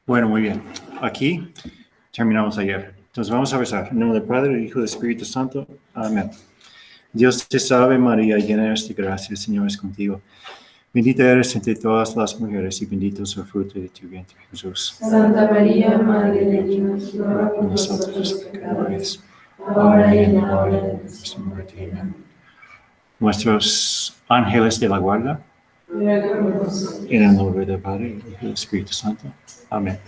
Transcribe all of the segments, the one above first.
Bueno, muy bien. Aquí terminamos ayer. Entonces vamos a rezar. En nombre del Padre, del Hijo y del Espíritu Santo. Amén. Dios te salve María, llena eres de gracia, el Señor es contigo. Bendita eres entre todas las mujeres y bendito es el fruto de tu vientre, Jesús. Santa María, Madre de Dios, ruega por nosotros los pecadores, ahora y en la hora de nuestra muerte. Amén. Nuestros ángeles de la guarda, Ruega por nosotros. en el nombre del Padre y del Espíritu Santo. Amén.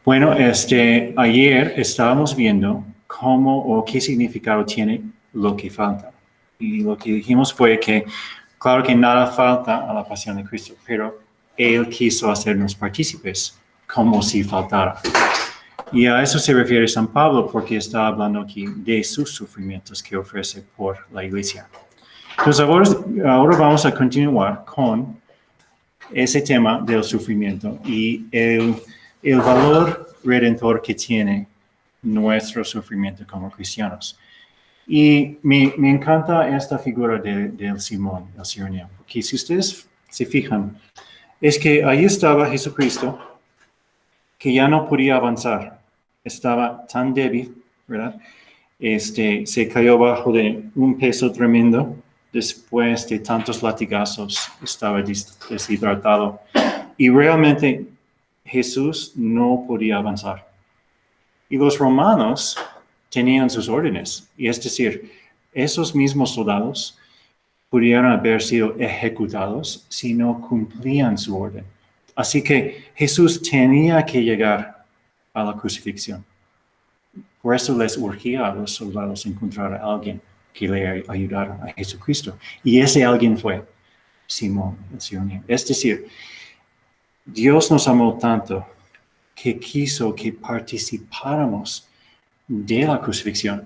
Bueno, ayer estábamos viendo cómo o qué significado tiene lo que falta. Y lo que dijimos fue que, claro que nada falta a la pasión de Cristo, pero Él quiso hacernos partícipes, como si faltara. Y a eso se refiere San Pablo, porque está hablando aquí de sus sufrimientos que ofrece por la iglesia. Entonces, ahora vamos a continuar con ese tema del sufrimiento y el valor redentor que tiene nuestro sufrimiento como cristianos. Y me encanta esta figura del Simón, el cireneo, porque si ustedes se fijan, es que ahí estaba Jesucristo, que ya no podía avanzar, estaba tan débil, ¿verdad? Se cayó bajo de un peso tremendo, después de tantos latigazos, estaba deshidratado, y realmente Jesús no podía avanzar. Y los romanos tenían sus órdenes, y es decir, esos mismos soldados pudieron haber sido ejecutados si no cumplían su orden. Así que Jesús tenía que llegar a la crucifixión. Por eso les urgía a los soldados encontrar a alguien que le ayudara a Jesucristo. Y ese alguien fue Simón el cireneo. Es decir, Dios nos amó tanto que quiso que participáramos de la crucifixión,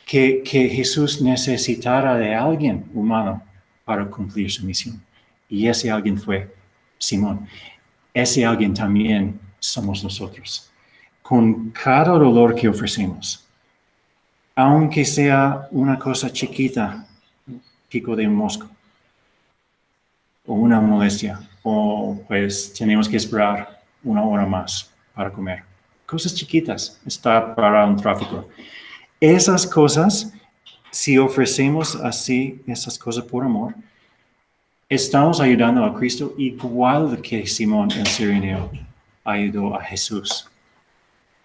que Jesús necesitara de alguien humano para cumplir su misión. Y ese alguien fue Simón. Ese alguien también somos nosotros. Con cada dolor que ofrecemos, aunque sea una cosa chiquita, pico de un mosco, o una molestia, o pues tenemos que esperar una hora más para comer. Cosas chiquitas, estar parado en tráfico. Esas cosas, si ofrecemos así esas cosas por amor, estamos ayudando a Cristo igual que Simón el cireneo ayudó a Jesús.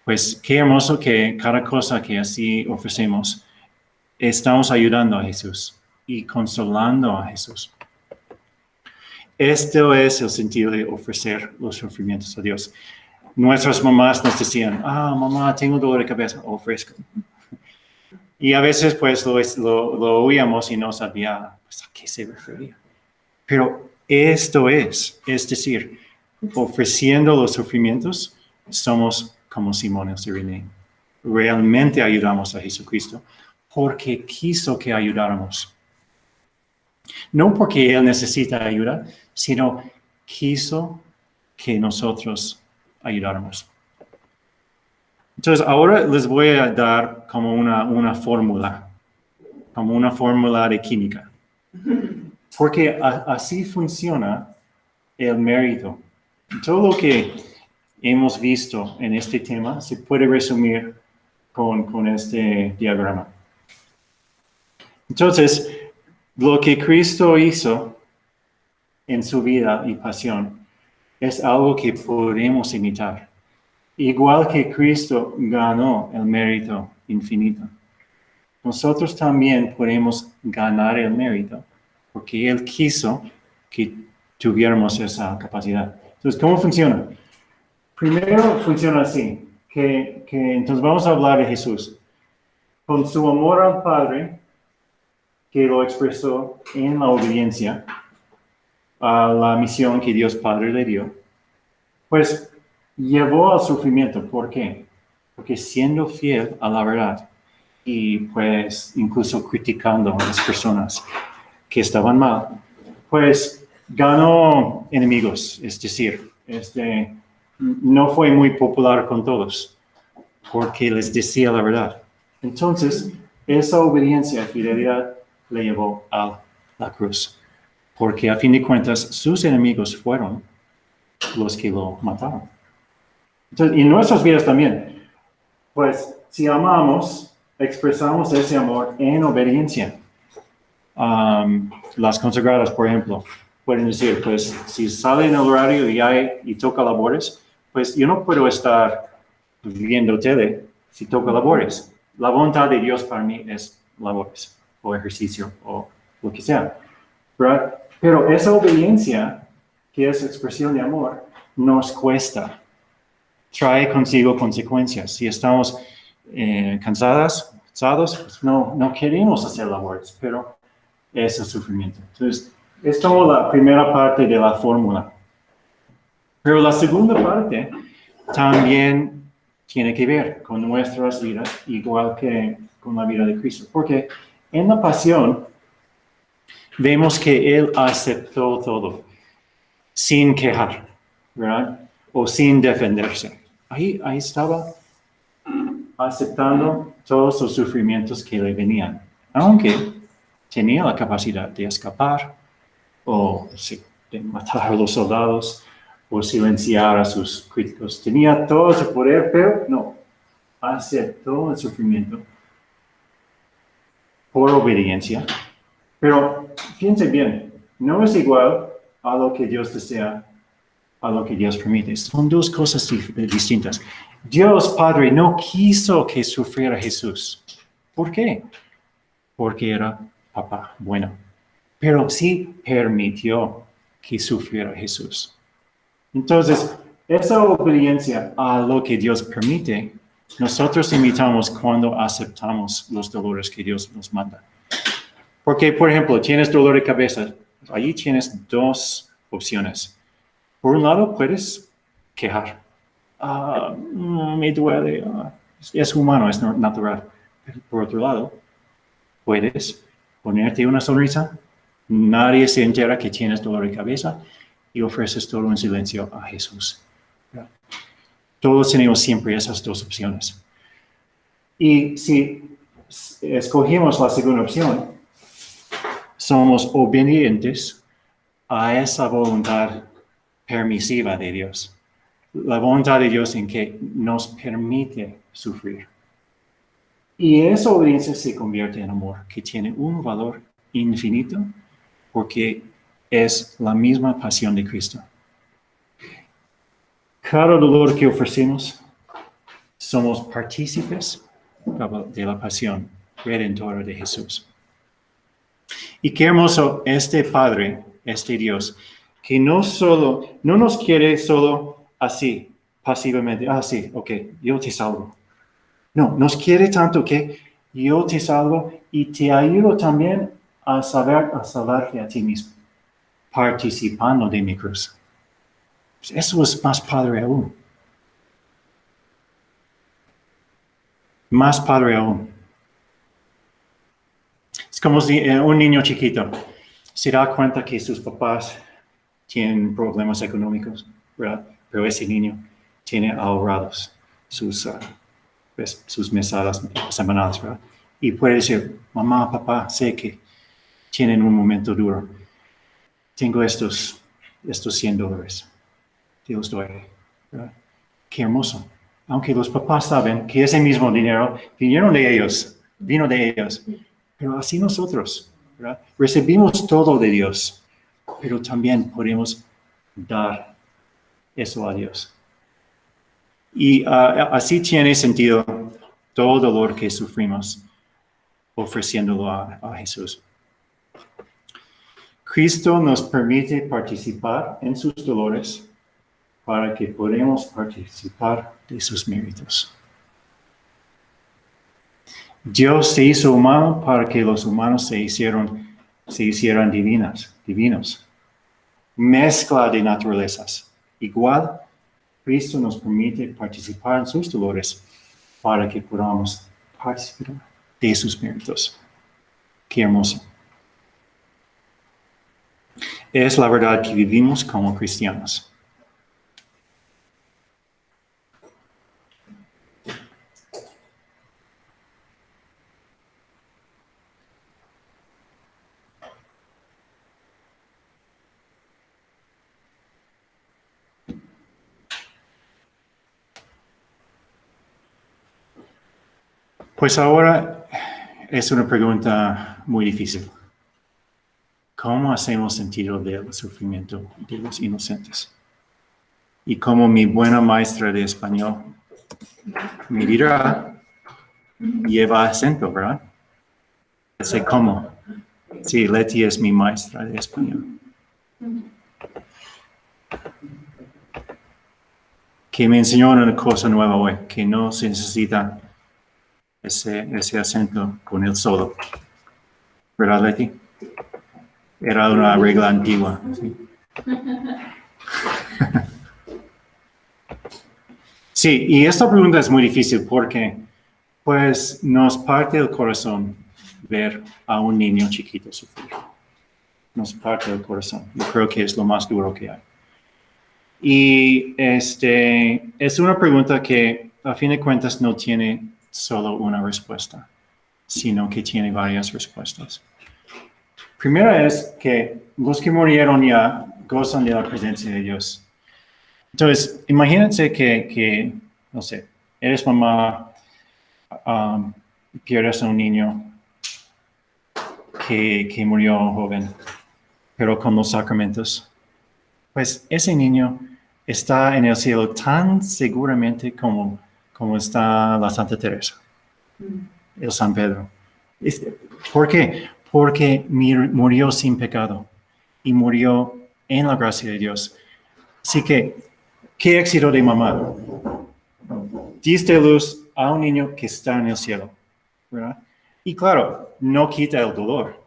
Pues qué hermoso que cada cosa que así ofrecemos, estamos ayudando a Jesús y consolando a Jesús. Esto es el sentido de ofrecer los sufrimientos a Dios. Nuestras mamás nos decían, mamá, tengo dolor de cabeza, ofrezco. Y a veces pues lo oíamos y no sabía pues, a qué se refería. Pero esto es decir, ofreciendo los sufrimientos, somos como Simón el cireneo. Realmente ayudamos a Jesucristo porque quiso que ayudáramos. No porque Él necesita ayuda, sino quiso que nosotros ayudáramos. Entonces, ahora les voy a dar como una fórmula, como una fórmula de química. Porque así funciona el mérito. Todo lo que hemos visto en este tema se puede resumir con este diagrama. Entonces, lo que Cristo hizo en su vida y pasión es algo que podemos imitar. Igual que Cristo ganó el mérito infinito, nosotros también podemos ganar el mérito porque Él quiso que tuviéramos esa capacidad. Entonces, ¿cómo funciona? Primero funciona así, que entonces vamos a hablar de Jesús. Con su amor al Padre, que lo expresó en la obediencia a la misión que Dios Padre le dio, pues llevó al sufrimiento. ¿Por qué? Porque siendo fiel a la verdad y pues incluso criticando a las personas que estaban mal, pues ganó enemigos, es decir, no fue muy popular con todos porque les decía la verdad. Entonces, esa obediencia y fidelidad le llevó a la cruz, porque a fin de cuentas sus enemigos fueron los que lo mataron. Entonces, y en nuestras vidas también, pues si amamos, expresamos ese amor en obediencia. Las consagradas, por ejemplo, pueden decir, pues si sale en el horario y toca labores, pues yo no puedo estar viendo tele si toca labores. La voluntad de Dios para mí es labores o ejercicio o lo que sea, ¿verdad? Pero esa obediencia, que es expresión de amor, nos cuesta, trae consigo consecuencias. Si estamos cansados, pues no queremos hacer labores, pero es el sufrimiento. Entonces, es como la primera parte de la fórmula. Pero la segunda parte también tiene que ver con nuestras vidas, igual que con la vida de Cristo. Porque en la pasión vemos que Él aceptó todo, sin quejar, ¿verdad? O sin defenderse. Ahí estaba aceptando todos los sufrimientos que le venían, aunque tenía la capacidad de escapar, o de matar a los soldados, o silenciar a sus críticos. Tenía todo ese poder, pero no, aceptó el sufrimiento por obediencia. Pero fíjense bien, no es igual a lo que Dios desea, a lo que Dios permite. Son dos cosas distintas. Dios Padre no quiso que sufriera Jesús. ¿Por qué? Porque era papá bueno. Pero sí permitió que sufriera Jesús. Entonces, esa obediencia a lo que Dios permite, nosotros imitamos cuando aceptamos los dolores que Dios nos manda. Porque, por ejemplo, tienes dolor de cabeza, allí tienes dos opciones. Por un lado, puedes quejar. Me duele, es humano, es natural. Pero por otro lado, puedes ponerte una sonrisa, nadie se entera que tienes dolor de cabeza y ofreces todo en silencio a Jesús. Todos tenemos siempre esas dos opciones. Y si escogimos la segunda opción, somos obedientes a esa voluntad permisiva de Dios. La voluntad de Dios en que nos permite sufrir. Y esa obediencia se convierte en amor, que tiene un valor infinito porque es la misma pasión de Cristo. Cada dolor que ofrecemos, somos partícipes de la pasión redentora de Jesús. Y qué hermoso este Padre, este Dios, que no nos quiere solo así, pasivamente, sí, ok, yo te salvo. No, nos quiere tanto que yo te salvo y te ayudo también a salvarte a ti mismo, participando de mi cruz. Eso es más padre aún. Más padre aún. Es como si un niño chiquito se da cuenta que sus papás tienen problemas económicos, ¿verdad? Pero ese niño tiene ahorrados sus mesadas semanales, ¿verdad? Y puede decir, mamá, papá, sé que tienen un momento duro. Tengo estos $100. Te los doy, ¿verdad? Qué hermoso. Aunque los papás saben que ese mismo dinero vino de ellos. Pero así nosotros, ¿verdad? Recibimos todo de Dios, pero también podemos dar eso a Dios. Y así tiene sentido todo dolor que sufrimos ofreciéndolo a Jesús. Cristo nos permite participar en sus dolores para que podamos participar de sus méritos. Dios se hizo humano para que los humanos se hicieran divinos. Mezcla de naturalezas. Igual, Cristo nos permite participar en sus dolores para que podamos participar de sus méritos. Qué hermoso. Es la verdad que vivimos como cristianos. Pues ahora es una pregunta muy difícil. ¿Cómo hacemos sentido del sufrimiento de los inocentes? Y como mi buena maestra de español me dirá, lleva acento, ¿verdad? Sé cómo. Sí, Leti es mi maestra de español. Que me enseñó una cosa nueva hoy, que no se necesita ese acento con el solo. ¿Verdad, Leti? Era una regla antigua. ¿Sí? Sí, y esta pregunta es muy difícil porque pues nos parte el corazón ver a un niño chiquito sufrir. Nos parte el corazón. Yo creo que es lo más duro que hay. Y es una pregunta que a fin de cuentas no tiene solo una respuesta, sino que tiene varias respuestas. Primera es que los que murieron ya gozan de la presencia de Dios. Entonces, imagínense que no sé, eres mamá, pierdes a un niño que murió joven, pero con los sacramentos. Pues ese niño está en el cielo tan seguramente como está la Santa Teresa, el San Pedro. ¿Por qué? Porque murió sin pecado y murió en la gracia de Dios. Así que, ¿qué éxito de mamá? Diste luz a un niño que está en el cielo, ¿verdad? Y claro, no quita el dolor,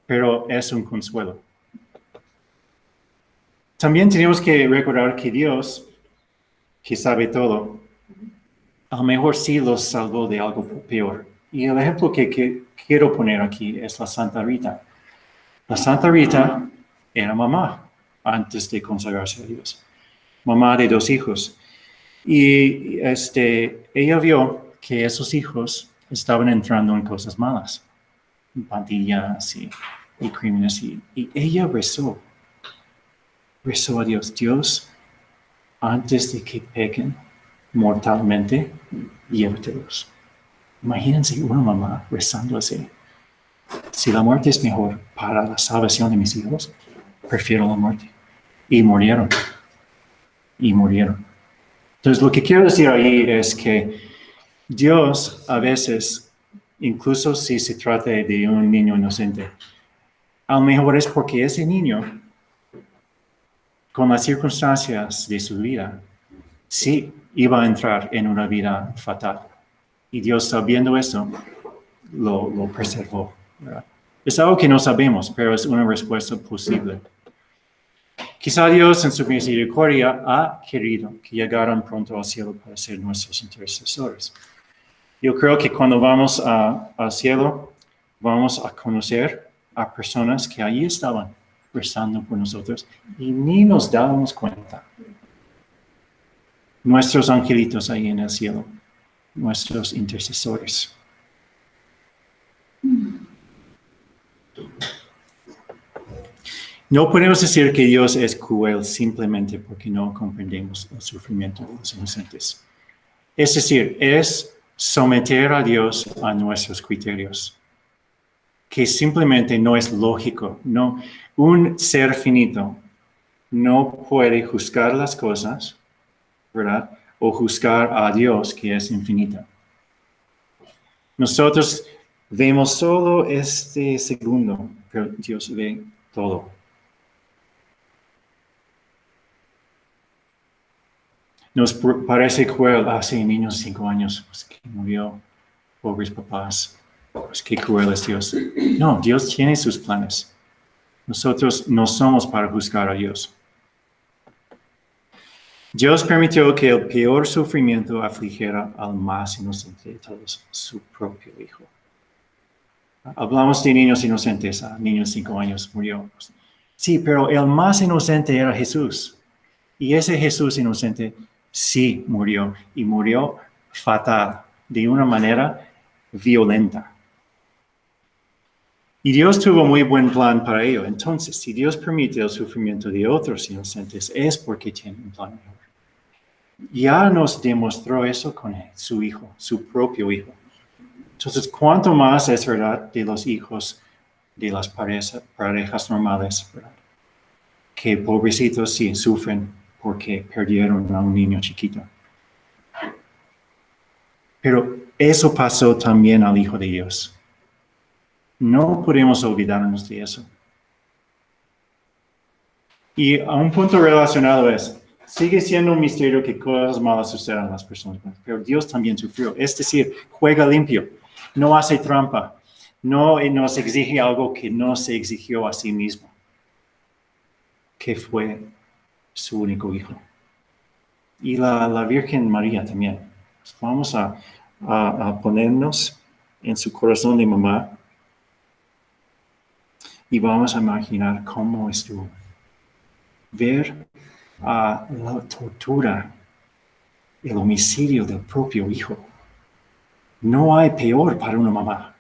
pero es un consuelo. También tenemos que recordar que Dios, que sabe todo, a lo mejor sí los salvó de algo peor. Y el ejemplo que quiero poner aquí es la Santa Rita. La Santa Rita era mamá antes de consagrarse a Dios. Mamá de 2 hijos. Y ella vio que esos hijos estaban entrando en cosas malas, en pandillas y crímenes. Y ella rezó a Dios. Dios, antes de que pequen mortalmente, llévatelos. Imagínense una mamá rezando así. Si la muerte es mejor para la salvación de mis hijos, prefiero la muerte. Y murieron. Entonces, lo que quiero decir ahí es que Dios a veces, incluso si se trata de un niño inocente, a lo mejor es porque ese niño, con las circunstancias de su vida, sí iba a entrar en una vida fatal. Y Dios, sabiendo eso, lo preservó, ¿verdad? Es algo que no sabemos, pero es una respuesta posible. Quizá Dios en su misericordia ha querido que llegaran pronto al cielo para ser nuestros intercesores. Yo creo que cuando vamos al cielo, vamos a conocer a personas que allí estaban rezando por nosotros y ni nos dábamos cuenta. Nuestros angelitos ahí en el cielo, nuestros intercesores. No podemos decir que Dios es cruel simplemente porque no comprendemos el sufrimiento de los inocentes. Es decir, es someter a Dios a nuestros criterios, que simplemente no es lógico. No, un ser finito no puede juzgar las cosas, ¿verdad? O juzgar a Dios, que es infinito. Nosotros vemos solo este segundo, pero Dios ve todo. Nos parece cruel, sí, niños de 5 años, pues, que murió, pobres papás, pues qué cruel es Dios. No, Dios tiene sus planes. Nosotros no somos para juzgar a Dios. Dios permitió que el peor sufrimiento afligiera al más inocente de todos, su propio hijo. Hablamos de niños inocentes, niños de 5 años murió. Sí, pero el más inocente era Jesús. Y ese Jesús inocente sí murió, y murió fatal, de una manera violenta. Y Dios tuvo muy buen plan para ello. Entonces, si Dios permite el sufrimiento de otros inocentes, es porque tiene un plan mejor. Ya nos demostró eso con su Hijo, su propio Hijo. Entonces, ¿cuánto más es verdad de los hijos de las parejas normales, ¿verdad? Que pobrecitos sí sufren porque perdieron a un niño chiquito. Pero eso pasó también al Hijo de Dios. No podemos olvidarnos de eso. Y a un punto relacionado es, sigue siendo un misterio que cosas malas sucedan a las personas, pero Dios también sufrió. Es decir, juega limpio, no hace trampa, no nos exige algo que no se exigió a sí mismo, que fue su único hijo. Y la Virgen María también. Vamos a ponernos en su corazón de mamá y vamos a imaginar cómo estuvo. Ver la tortura, el homicidio del propio hijo. No hay peor para una mamá.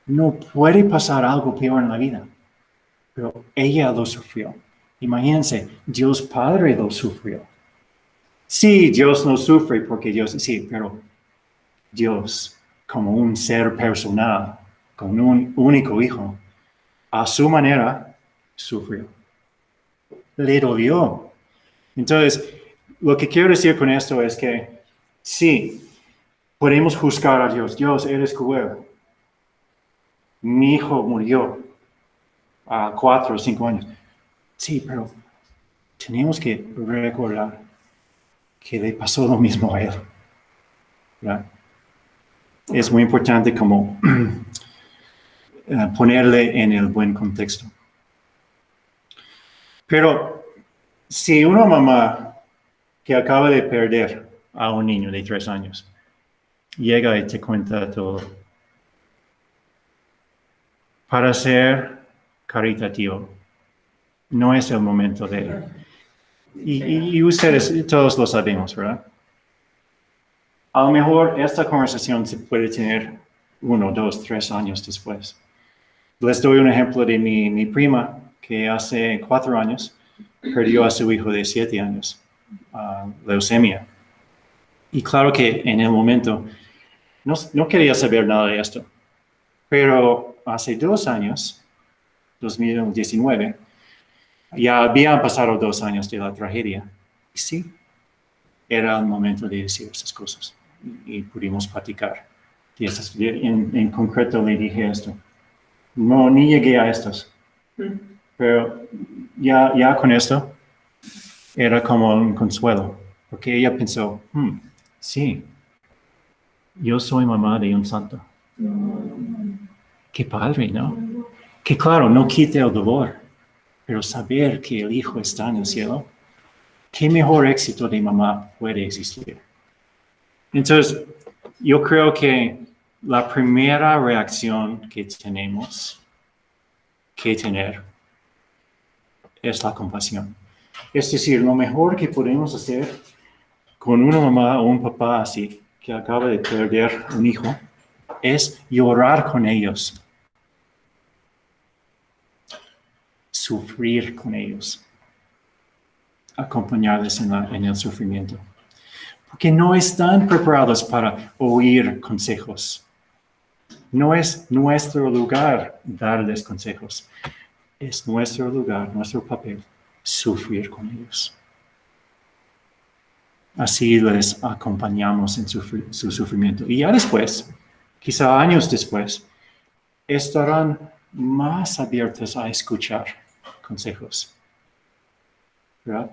No puede pasar algo peor en la vida. Pero ella lo sufrió. Imagínense, Dios Padre lo sufrió. Sí, Dios no sufre porque Dios, sí, pero Dios, como un ser personal, con un único hijo, a su manera, sufrió. Le dolió. Entonces, lo que quiero decir con esto es que sí, podemos juzgar a Dios. Dios, eres cruel. Mi hijo murió a 4 o 5 años. Sí, pero tenemos que recordar que le pasó lo mismo a él. ¿Verdad? Es muy importante como ponerle en el buen contexto. Pero si una mamá que acaba de perder a un niño de 3 años llega y te cuenta todo, para ser caritativo, no es el momento de... Y ustedes todos lo sabemos, ¿verdad? A lo mejor esta conversación se puede tener 1, 2, 3 años después. Les doy un ejemplo de mi prima, que hace 4 años perdió a su hijo de 7 años, leucemia. Y claro que en el momento no quería saber nada de esto. Pero hace 2 años, 2019, ya habían pasado 2 años de la tragedia. Y sí, era el momento de decir esas cosas. Y pudimos platicar. En concreto le dije esto. No, ni llegué a estos. Pero ya con esto era como un consuelo. Porque ella pensó, sí, yo soy mamá de un santo. Qué padre, ¿no? Que claro, no quite el dolor, pero saber que el hijo está en el cielo, ¿qué mejor éxito de mamá puede existir? Entonces, yo creo que la primera reacción que tenemos que tener es la compasión. Es decir, lo mejor que podemos hacer con una mamá o un papá así, que acaba de perder un hijo, es llorar con ellos, sufrir con ellos, acompañarles en el sufrimiento. Porque no están preparados para oír consejos. No es nuestro lugar darles consejos. Es nuestro lugar, nuestro papel, sufrir con ellos. Así les acompañamos en su sufrimiento. Y ya después, quizá años después, estarán más abiertos a escuchar consejos. ¿Verdad?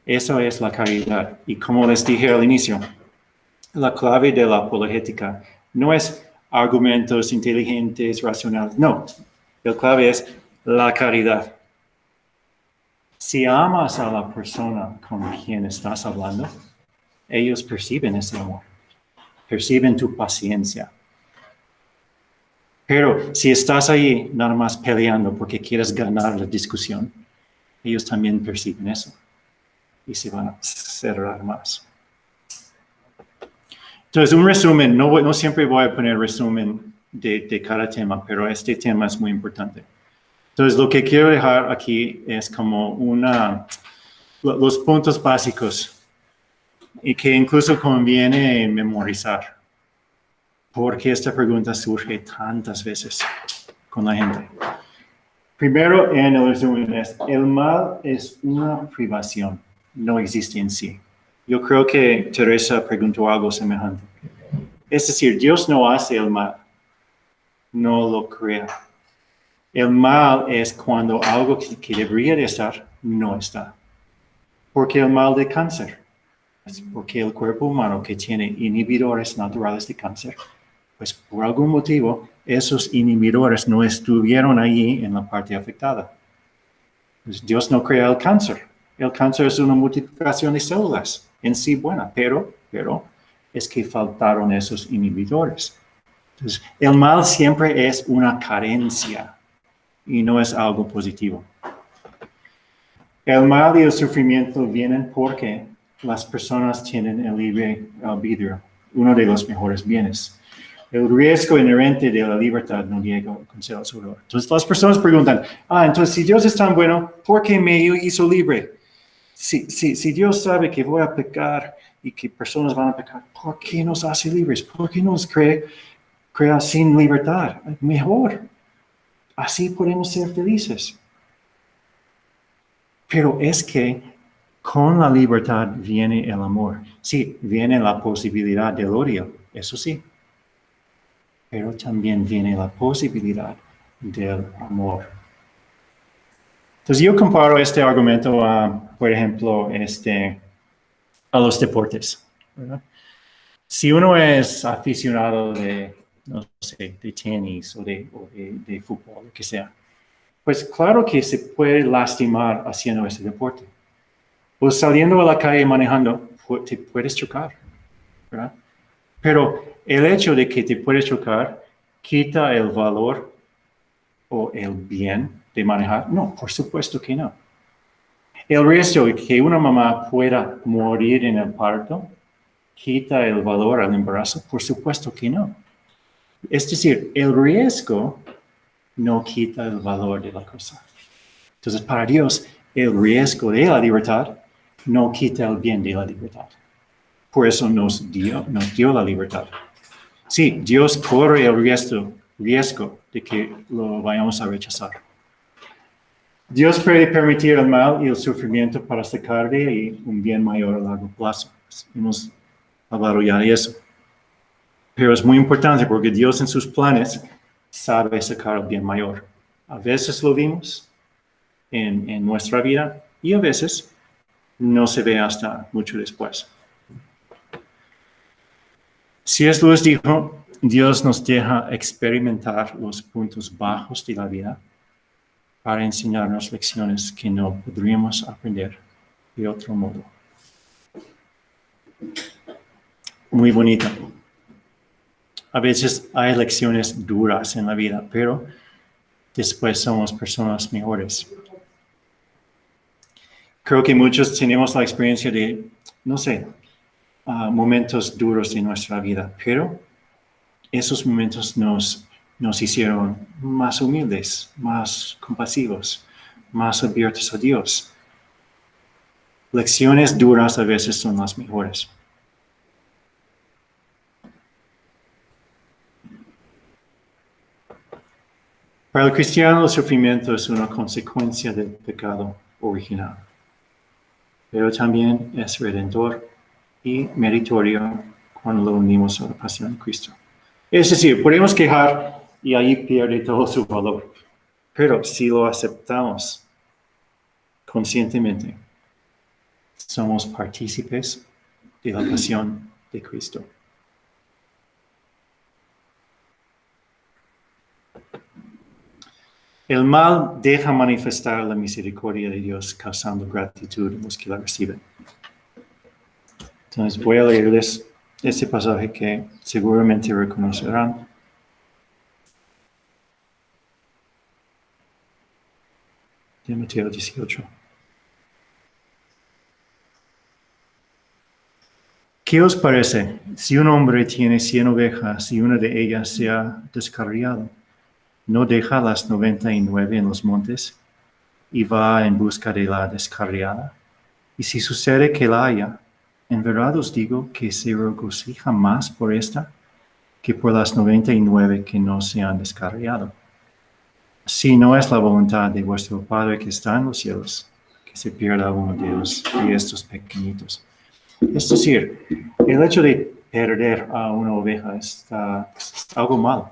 Eso es la caridad. Y como les dije al inicio, la clave de la apologética no es argumentos inteligentes, racionales. No, la clave es la caridad. Si amas a la persona con quien estás hablando, ellos perciben ese amor, perciben tu paciencia. Pero si estás ahí nada más peleando porque quieres ganar la discusión, ellos también perciben eso y se van a cerrar más. Entonces, un resumen, no siempre voy a poner resumen de cada tema, pero este tema es muy importante. Entonces, lo que quiero dejar aquí es como los puntos básicos y que incluso conviene memorizar. ¿Por qué esta pregunta surge tantas veces con la gente? Primero, en el resumen, el mal es una privación, no existe en sí. Yo creo que Teresa preguntó algo semejante. Es decir, Dios no hace el mal, no lo crea. El mal es cuando algo que debería de estar, no está. ¿Por qué el mal de cáncer? Es porque el cuerpo humano que tiene inhibidores naturales de cáncer, pues por algún motivo esos inhibidores no estuvieron allí en la parte afectada. Pues Dios no crea el cáncer. El cáncer es una multiplicación de células en sí buena, pero es que faltaron esos inhibidores. Entonces, el mal siempre es una carencia y no es algo positivo. El mal y el sufrimiento vienen porque las personas tienen el libre albedrío, uno de los mejores bienes. El riesgo inherente de la libertad no llega al consejo superior. Entonces las personas preguntan, entonces si Dios es tan bueno, ¿por qué me hizo libre? Si Dios sabe que voy a pecar y que personas van a pecar, ¿por qué nos hace libres? ¿Por qué nos crea sin libertad? Mejor. Así podemos ser felices. Pero es que con la libertad viene el amor. Sí, viene la posibilidad del odio, eso sí. Pero también viene la posibilidad del amor. Entonces yo comparo este argumento por ejemplo, a los deportes, ¿verdad? Si uno es aficionado de, no sé, de tenis o de fútbol, lo que sea, pues claro que se puede lastimar haciendo ese deporte. O saliendo a la calle manejando, te puedes chocar, ¿verdad? Pero el hecho de que te puedes chocar quita el valor o el bien de manejar. No, por supuesto que no. El riesgo de que una mamá pueda morir en el parto quita el valor al embarazo. Por supuesto que no. Es decir, el riesgo no quita el valor de la cosa. Entonces, para Dios, el riesgo de la libertad no quita el bien de la libertad. Por eso nos dio la libertad. Sí, Dios corre el riesgo de que lo vayamos a rechazar. Dios puede permitir el mal y el sufrimiento para sacar de ahí un bien mayor a largo plazo. Hemos hablado ya de eso. Pero es muy importante porque Dios en sus planes sabe sacar el bien mayor. A veces lo vimos en nuestra vida y a veces no se ve hasta mucho después. C.S. Lewis dijo, Dios nos deja experimentar los puntos bajos de la vida para enseñarnos lecciones que no podríamos aprender de otro modo. Muy bonito. A veces hay lecciones duras en la vida, pero después somos personas mejores. Creo que muchos tenemos la experiencia de, no sé, momentos duros de nuestra vida, pero esos momentos nos hicieron más humildes, más compasivos, más abiertos a Dios. Lecciones duras a veces son las mejores. Para el cristiano, el sufrimiento es una consecuencia del pecado original, pero también es redentor y meritorio cuando lo unimos a la pasión de Cristo. Es decir, podemos quejar y ahí pierde todo su valor, pero si lo aceptamos conscientemente, somos partícipes de la pasión de Cristo. El mal deja manifestar la misericordia de Dios, causando gratitud en los que la reciben. Entonces voy a leerles este pasaje que seguramente reconocerán. De Mateo 18. ¿Qué os parece si un hombre tiene 100 ovejas y una de ellas se ha descarriado? ¿No deja las 99 en los montes y va en busca de la descarriada? Y si sucede que la haya, en verdad os digo que se regocija más por esta que por las 99 que no se han descarriado. Si no es la voluntad de vuestro Padre que está en los cielos, que se pierda uno de estos pequeñitos. Es decir, el hecho de perder a una oveja es algo malo.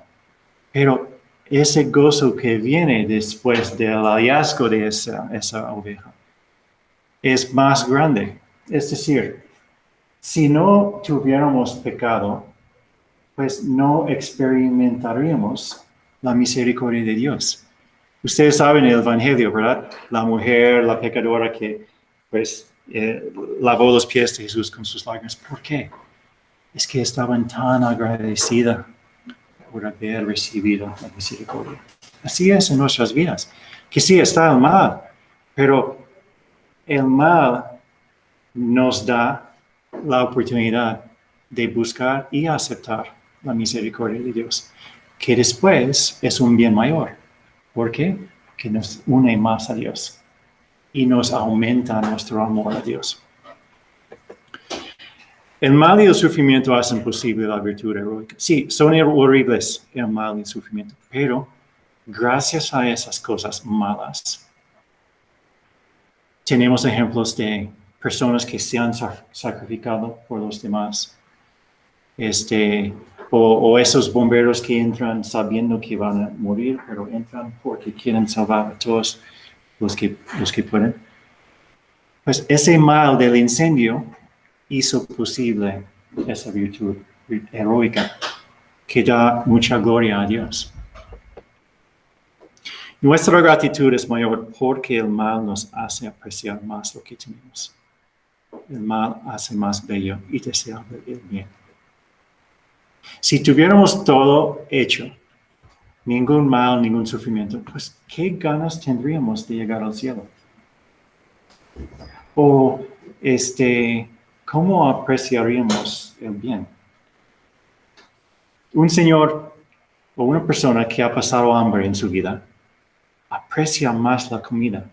Pero ese gozo que viene después del hallazgo de esa oveja es más grande. Es decir, si no tuviéramos pecado, pues no experimentaríamos la misericordia de Dios. Ustedes saben el Evangelio, ¿verdad? La mujer, la pecadora que pues lavó los pies de Jesús con sus lágrimas. ¿Por qué? Es que estaban tan agradecida por haber recibido la misericordia. Así es en nuestras vidas. Que sí está el mal, pero el mal nos da la oportunidad de buscar y aceptar la misericordia de Dios, que después es un bien mayor. ¿Por qué? Que nos une más a Dios y nos aumenta nuestro amor a Dios. El mal y el sufrimiento hacen posible la virtud heroica. Sí, son horribles el mal y el sufrimiento, pero gracias a esas cosas malas, tenemos ejemplos de personas que se han sacrificado por los demás. O esos bomberos que entran sabiendo que van a morir, pero entran porque quieren salvar a todos los que pueden. Pues ese mal del incendio hizo posible esa virtud heroica que da mucha gloria a Dios. Nuestra gratitud es mayor porque el mal nos hace apreciar más lo que tenemos. El mal hace más bello y deseable el bien. Si tuviéramos todo hecho, ningún mal, ningún sufrimiento, pues ¿qué ganas tendríamos de llegar al cielo? O ¿cómo apreciaríamos el bien? Un señor o una persona que ha pasado hambre en su vida aprecia más la comida,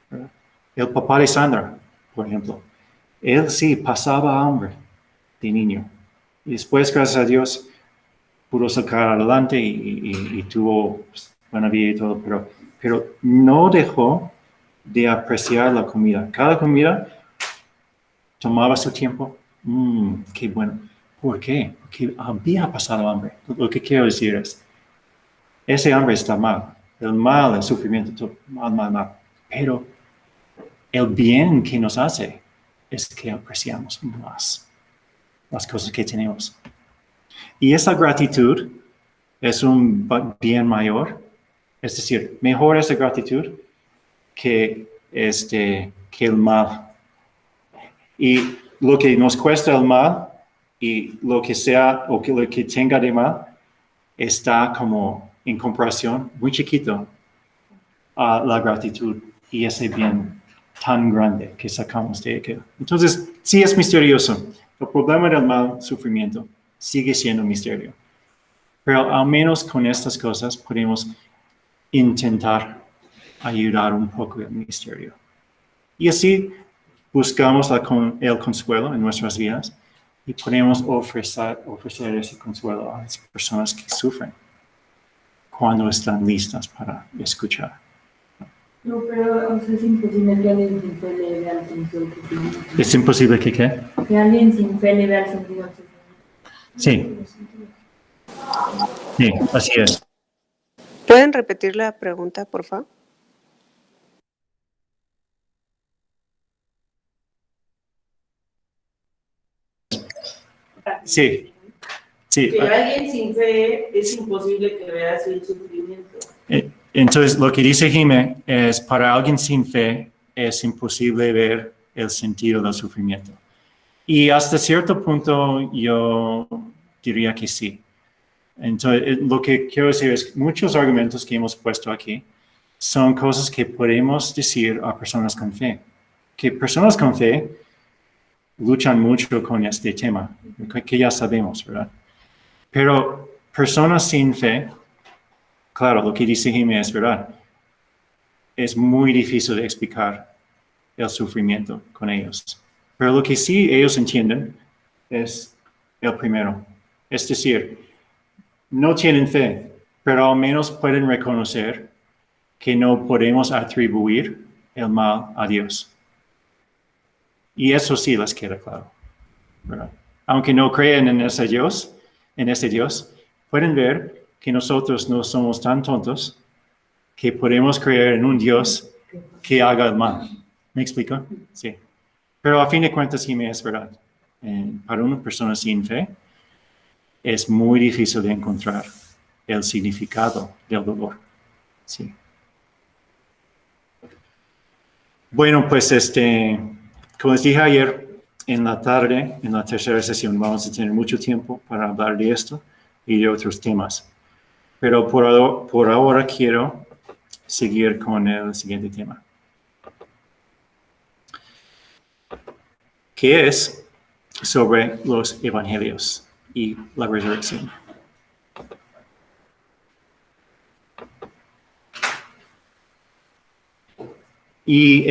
¿verdad? El papá de Sandra, por ejemplo, él sí pasaba hambre de niño. Y después, gracias a Dios, pudo sacar adelante y tuvo buena vida y todo, pero no dejó de apreciar la comida. Cada comida tomaba su tiempo. Qué bueno. ¿Por qué? Porque había pasado hambre. Lo que quiero decir es, ese hambre está mal. El mal, el sufrimiento, todo mal. Pero el bien que nos hace es que apreciamos más las cosas que tenemos. Y esa gratitud es un bien mayor. Es decir, mejor esa gratitud que el mal. Y lo que nos cuesta el mal y lo que sea o que lo que tenga de mal está como en comparación muy chiquito a la gratitud y ese bien tan grande que sacamos de aquello. Entonces, sí es misterioso. El problema del mal, sufrimiento, sigue siendo misterio. Pero al menos con estas cosas podemos intentar ayudar un poco el misterio. Y así buscamos el consuelo en nuestras vidas y podemos ofrecer ese consuelo a las personas que sufren cuando están listas para escuchar. No, pero es imposible que alguien sin fe le vea el sentido del sufrimiento. ¿Es imposible que qué? Que alguien sin fe le vea el sentido del sufrimiento. Sí, así es. ¿Pueden repetir la pregunta, por favor? Sí. Que alguien sin fe es imposible que vea el sufrimiento. Entonces, lo que dice Jimé es, para alguien sin fe es imposible ver el sentido del sufrimiento. Y hasta cierto punto yo diría que sí. Entonces, lo que quiero decir es que muchos argumentos que hemos puesto aquí son cosas que podemos decir a personas con fe. Que personas con fe luchan mucho con este tema, que ya sabemos, ¿verdad? Pero personas sin fe, claro, lo que dice Jiménez es verdad. Es muy difícil de explicar el sufrimiento con ellos. Pero lo que sí ellos entienden es el primero. Es decir, no tienen fe, pero al menos pueden reconocer que no podemos atribuir el mal a Dios. Y eso sí les queda claro, ¿verdad? Aunque no crean en ese Dios, pueden ver que nosotros no somos tan tontos que podemos creer en un Dios que haga el mal. ¿Me explico? Sí. Pero a fin de cuentas sí me es verdad. Para una persona sin fe es muy difícil de encontrar el significado del dolor. Sí. Bueno, pues como les dije ayer, en la tarde, en la tercera sesión, vamos a tener mucho tiempo para hablar de esto y de otros temas. Pero por ahora quiero seguir con el siguiente tema, que es sobre los evangelios y la resurrección. Y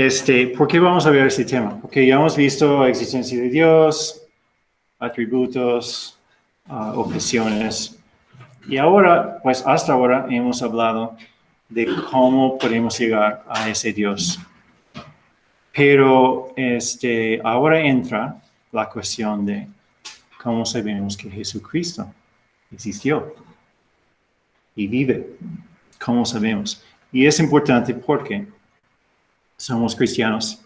¿por qué vamos a ver este tema? Porque ya hemos visto la existencia de Dios, atributos, objeciones. Y ahora, pues hasta ahora hemos hablado de cómo podemos llegar a ese Dios. Pero ahora entra la cuestión de cómo sabemos que Jesucristo existió y vive. ¿Cómo sabemos? Y es importante porque somos cristianos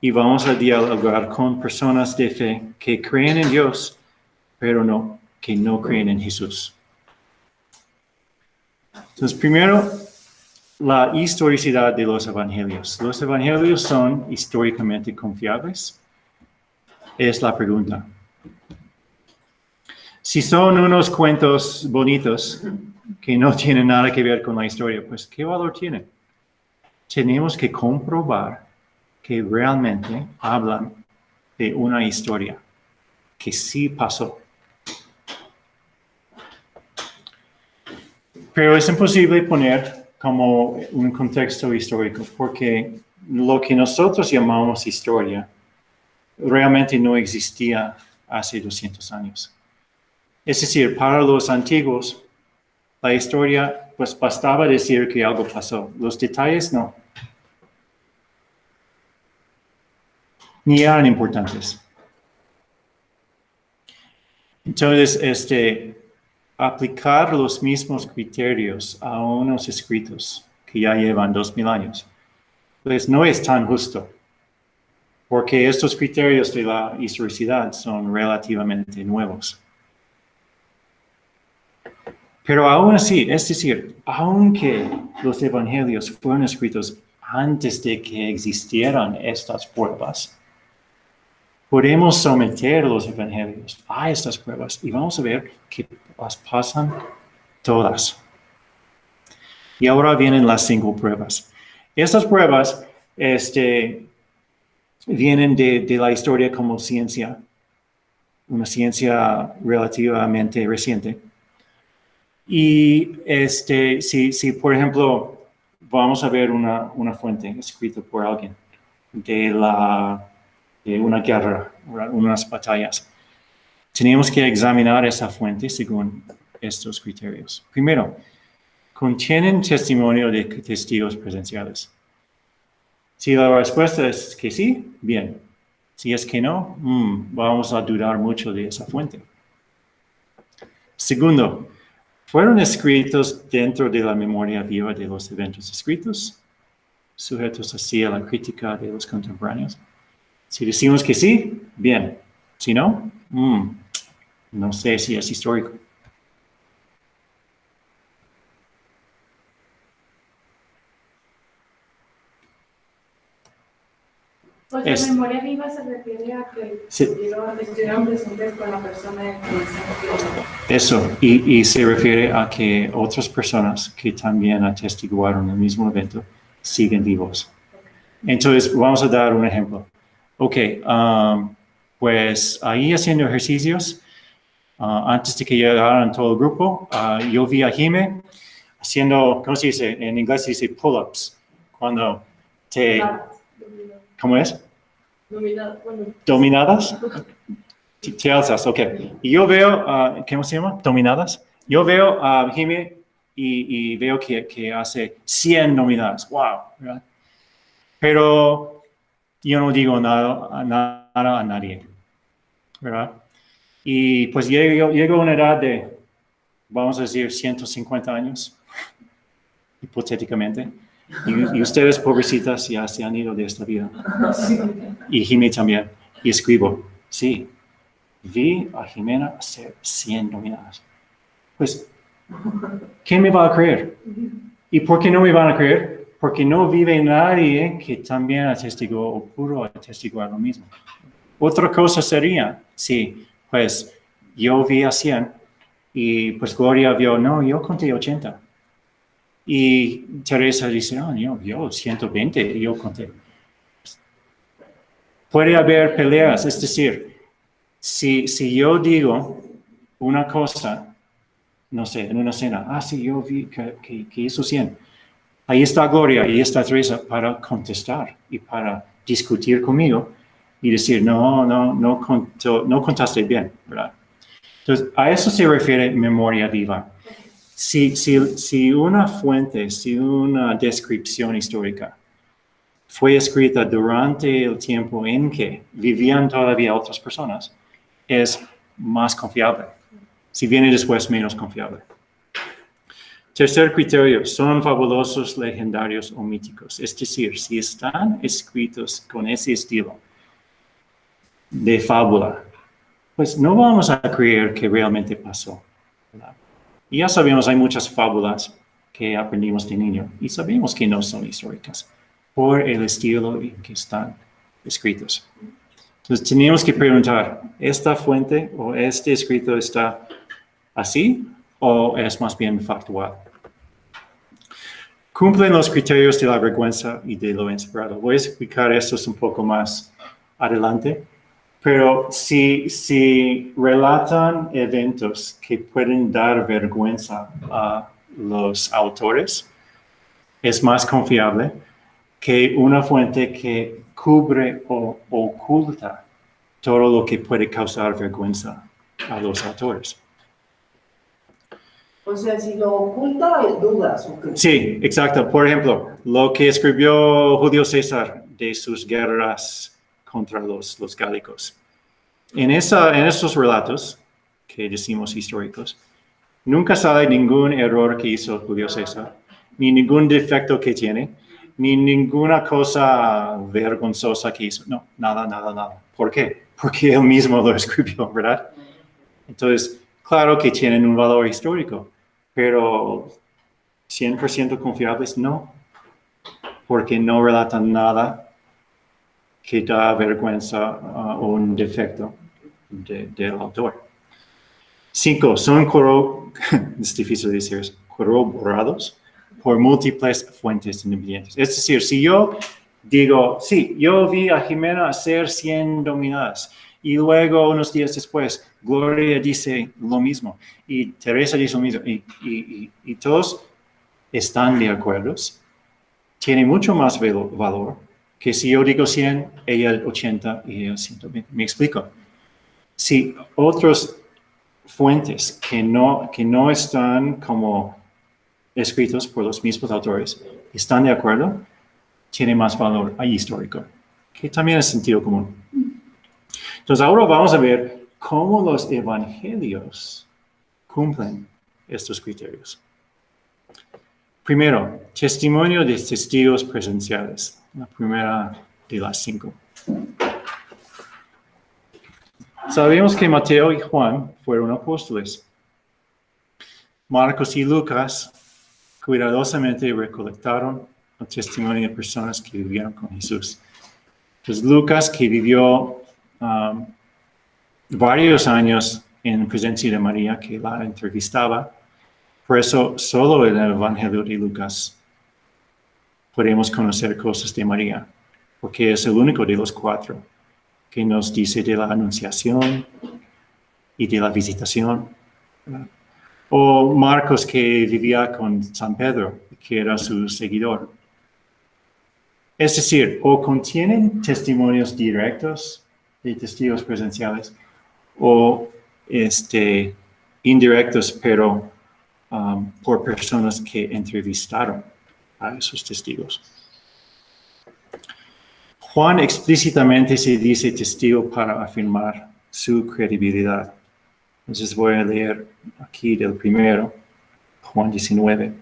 y vamos a dialogar con personas de fe que creen en Dios, pero que no creen en Jesús. Entonces, primero, la historicidad de los evangelios. ¿Los evangelios son históricamente confiables? Es la pregunta. Si son unos cuentos bonitos que no tienen nada que ver con la historia, pues ¿qué valor tienen? Tenemos que comprobar que realmente hablan de una historia que sí pasó. Pero es imposible poner como un contexto histórico, porque lo que nosotros llamamos historia realmente no existía hace 200 años. Es decir, para los antiguos, la historia, pues bastaba decir que algo pasó. Los detalles no. Ni eran importantes. Entonces, aplicar los mismos criterios a unos escritos que ya llevan 2000 años, pues no es tan justo, porque estos criterios de la historicidad son relativamente nuevos. Pero aún así, es decir, aunque los evangelios fueron escritos antes de que existieran estas pruebas, podemos someter los evangelios a estas pruebas y vamos a ver que las pasan todas. Y ahora vienen las 5 pruebas. Estas pruebas vienen de la historia como ciencia, una ciencia relativamente reciente. Y si por ejemplo, vamos a ver una fuente escrita por alguien de una guerra, unas batallas. Tenemos que examinar esa fuente según estos criterios. Primero, ¿contienen testimonio de testigos presenciales? Si la respuesta es que sí, bien. Si es que no, vamos a dudar mucho de esa fuente. Segundo, ¿fueron escritos dentro de la memoria viva de los eventos escritos, sujetos así a la crítica de los contemporáneos? Si decimos que sí, bien. Si no, no sé si es histórico. Pues la memoria viva se refiere a que estuvieron presentes con la persona en que eso, y se refiere a que otras personas que también atestiguaron el mismo evento siguen vivos. Entonces, vamos a dar un ejemplo. Ok, pues ahí haciendo ejercicios, antes de que llegaran todo el grupo, yo vi a Jime haciendo, ¿cómo se dice? En inglés se dice pull-ups. Cuando ¿cómo es? Dominadas. Te alzas, ok. Y yo veo, ¿cómo se llama? Dominadas. Yo veo a Jimmy y veo que hace 100 nominadas. ¡Wow! ¿Verdad? Pero yo no digo nada a nadie, ¿verdad? Y pues llego a una edad de, vamos a decir, 150 años, hipotéticamente. Y ustedes, pobrecitas, ya se han ido de esta vida. Y Jimmy también. Y escribo, sí, vi a Jimena hacer 100 nominadas. Pues, ¿quién me va a creer? ¿Y por qué no me van a creer? Porque no vive nadie que también atestiguó o pudo atestiguar lo mismo. Otra cosa sería, sí, pues yo vi a 100 y pues Gloria vio, no, yo conté 80. Y Teresa dice, no, yo 120, yo conté. Puede haber peleas, es decir, si yo digo una cosa, no sé, en una cena, sí, yo vi que hizo 100. Ahí está Gloria, ahí está Teresa para contestar y para discutir conmigo y decir, no contaste bien, ¿verdad? Entonces, a eso se refiere memoria viva. Si una fuente, si una descripción histórica fue escrita durante el tiempo en que vivían todavía otras personas, es más confiable. Si viene después, menos confiable. Tercer criterio, son fabulosos, legendarios o míticos. Es decir, si están escritos con ese estilo de fábula, pues no vamos a creer que realmente pasó, ¿verdad? Y ya sabemos, hay muchas fábulas que aprendimos de niño y sabemos que no son históricas por el estilo en que están escritos. Entonces tenemos que preguntar, ¿esta fuente o este escrito está así o es más bien factual? Cumplen los criterios de la vergüenza y de lo inspirado. Voy a explicar esto un poco más adelante, pero si relatan eventos que pueden dar vergüenza a los autores, es más confiable que una fuente que cubre o oculta todo lo que puede causar vergüenza a los autores. O sea, si lo oculta, hay dudas. ¿Okay? Sí, exacto. Por ejemplo, lo que escribió Julio César de sus guerras contra los gálicos. En esos relatos, que decimos históricos, nunca sale ningún error que hizo Julio César, ni ningún defecto que tiene, ni ninguna cosa vergonzosa que hizo. No, nada. ¿Por qué? Porque él mismo lo escribió, ¿verdad? Entonces, claro que tienen un valor histórico, pero 100% confiables no, porque no relatan nada que da vergüenza o un defecto del autor. 5, son es difícil decir, corroborados por múltiples fuentes independientes. Es decir, si yo digo, sí, yo vi a Jimena hacer 100 dominadas y luego unos días después Gloria dice lo mismo y Teresa dice lo mismo y todos están de acuerdo, tiene mucho más valor que si yo digo 100, ella 80 y ella 120. ¿Me explico? Si otras fuentes que no están como escritos por los mismos autores están de acuerdo, tiene más valor histórico, que también es sentido común. Entonces ahora vamos a ver cómo los evangelios cumplen estos criterios. Primero, testimonio de testigos presenciales, la primera de las 5. Sabemos que Mateo y Juan fueron apóstoles. Marcos y Lucas cuidadosamente recolectaron el testimonio de personas que vivieron con Jesús. Entonces Lucas, que vivió varios años en presencia de María, que la entrevistaba, por eso solo en el Evangelio de Lucas podemos conocer cosas de María, porque es el único de los 4 que nos dice de la anunciación y de la visitación. ¿Verdad? O Marcos, que vivía con San Pedro, que era su seguidor. Es decir, o contienen testimonios directos de testigos presenciales, o indirectos, pero por personas que entrevistaron a esos testigos. Juan explícitamente se dice testigo para afirmar su credibilidad. Entonces voy a leer aquí del primero, Juan 19.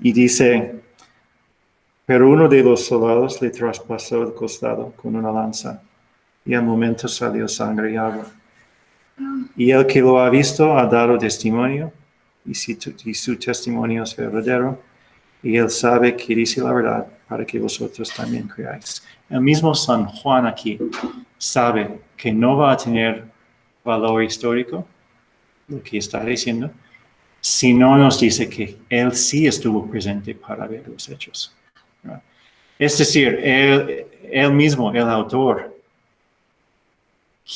Y dice, pero uno de los soldados le traspasó el costado con una lanza, y al momento salió sangre y agua. Y el que lo ha visto ha dado testimonio, y su testimonio es verdadero, y él sabe que dice la verdad para que vosotros también creáis. El mismo San Juan aquí sabe que no va a tener valor histórico, lo que está diciendo, si no nos dice que él sí estuvo presente para ver los hechos. Es decir, él mismo, el autor,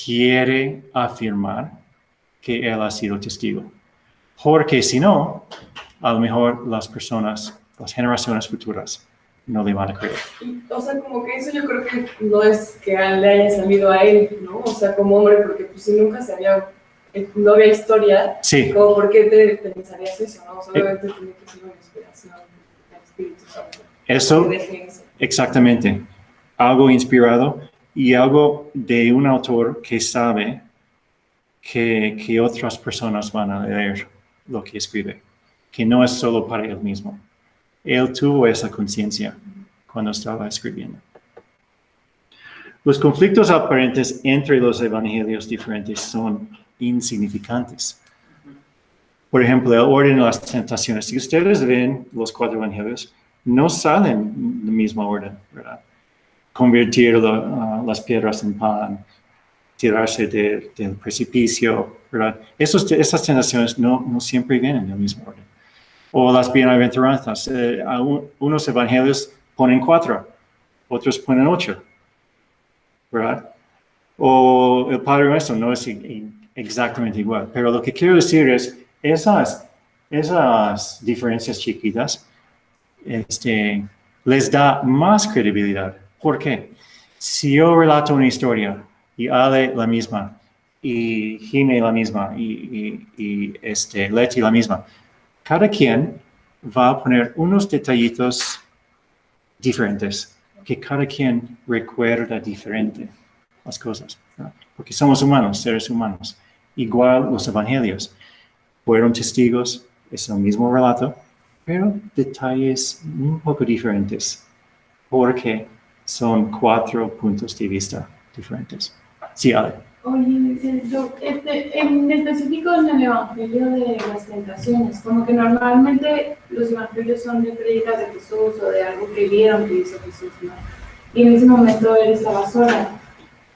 quiere afirmar que él ha sido testigo. Porque si no, a lo mejor las personas, las generaciones futuras, no le van a creer. O sea, como que eso yo creo que no es que le haya salido a él, ¿no? O sea, como hombre, porque pues si nunca no había historia, Sí. como por qué te pensarías eso, ¿no? O sea, obviamente tiene que ser una inspiración del Espíritu Santo. Eso, exactamente. Algo inspirado y algo de un autor que sabe que otras personas van a leer lo que escribe, que no es solo para él mismo. Él tuvo esa conciencia cuando estaba escribiendo. Los conflictos aparentes entre los evangelios diferentes son insignificantes. Por ejemplo, el orden de las tentaciones. Si ustedes ven los 4 evangelios, no salen en el mismo orden, ¿verdad? Convertir las piedras en pan, tirarse del precipicio, ¿verdad? Esas tentaciones no siempre vienen en el mismo orden. O las bienaventuranzas. Unos evangelios ponen 4, otros ponen 8, ¿verdad? O el Padre Nuestro no es exactamente igual. Pero lo que quiero decir es, esas diferencias chiquitas les da más credibilidad. ¿Por qué? Si yo relato una historia y Ale la misma, y Jime la misma, y Leti la misma, cada quien va a poner unos detallitos diferentes, que cada quien recuerda diferente las cosas, ¿no? Porque somos humanos, seres humanos. Igual los evangelios fueron testigos, es el mismo relato, pero detalles un poco diferentes, porque son 4 puntos de vista diferentes. Sí, Ale. Oye, en específico en el Evangelio de las Tentaciones, como que normalmente los evangelios son de prédicas de Jesús o de algo que vieron que hizo Jesús, ¿no? Y en ese momento él estaba sola.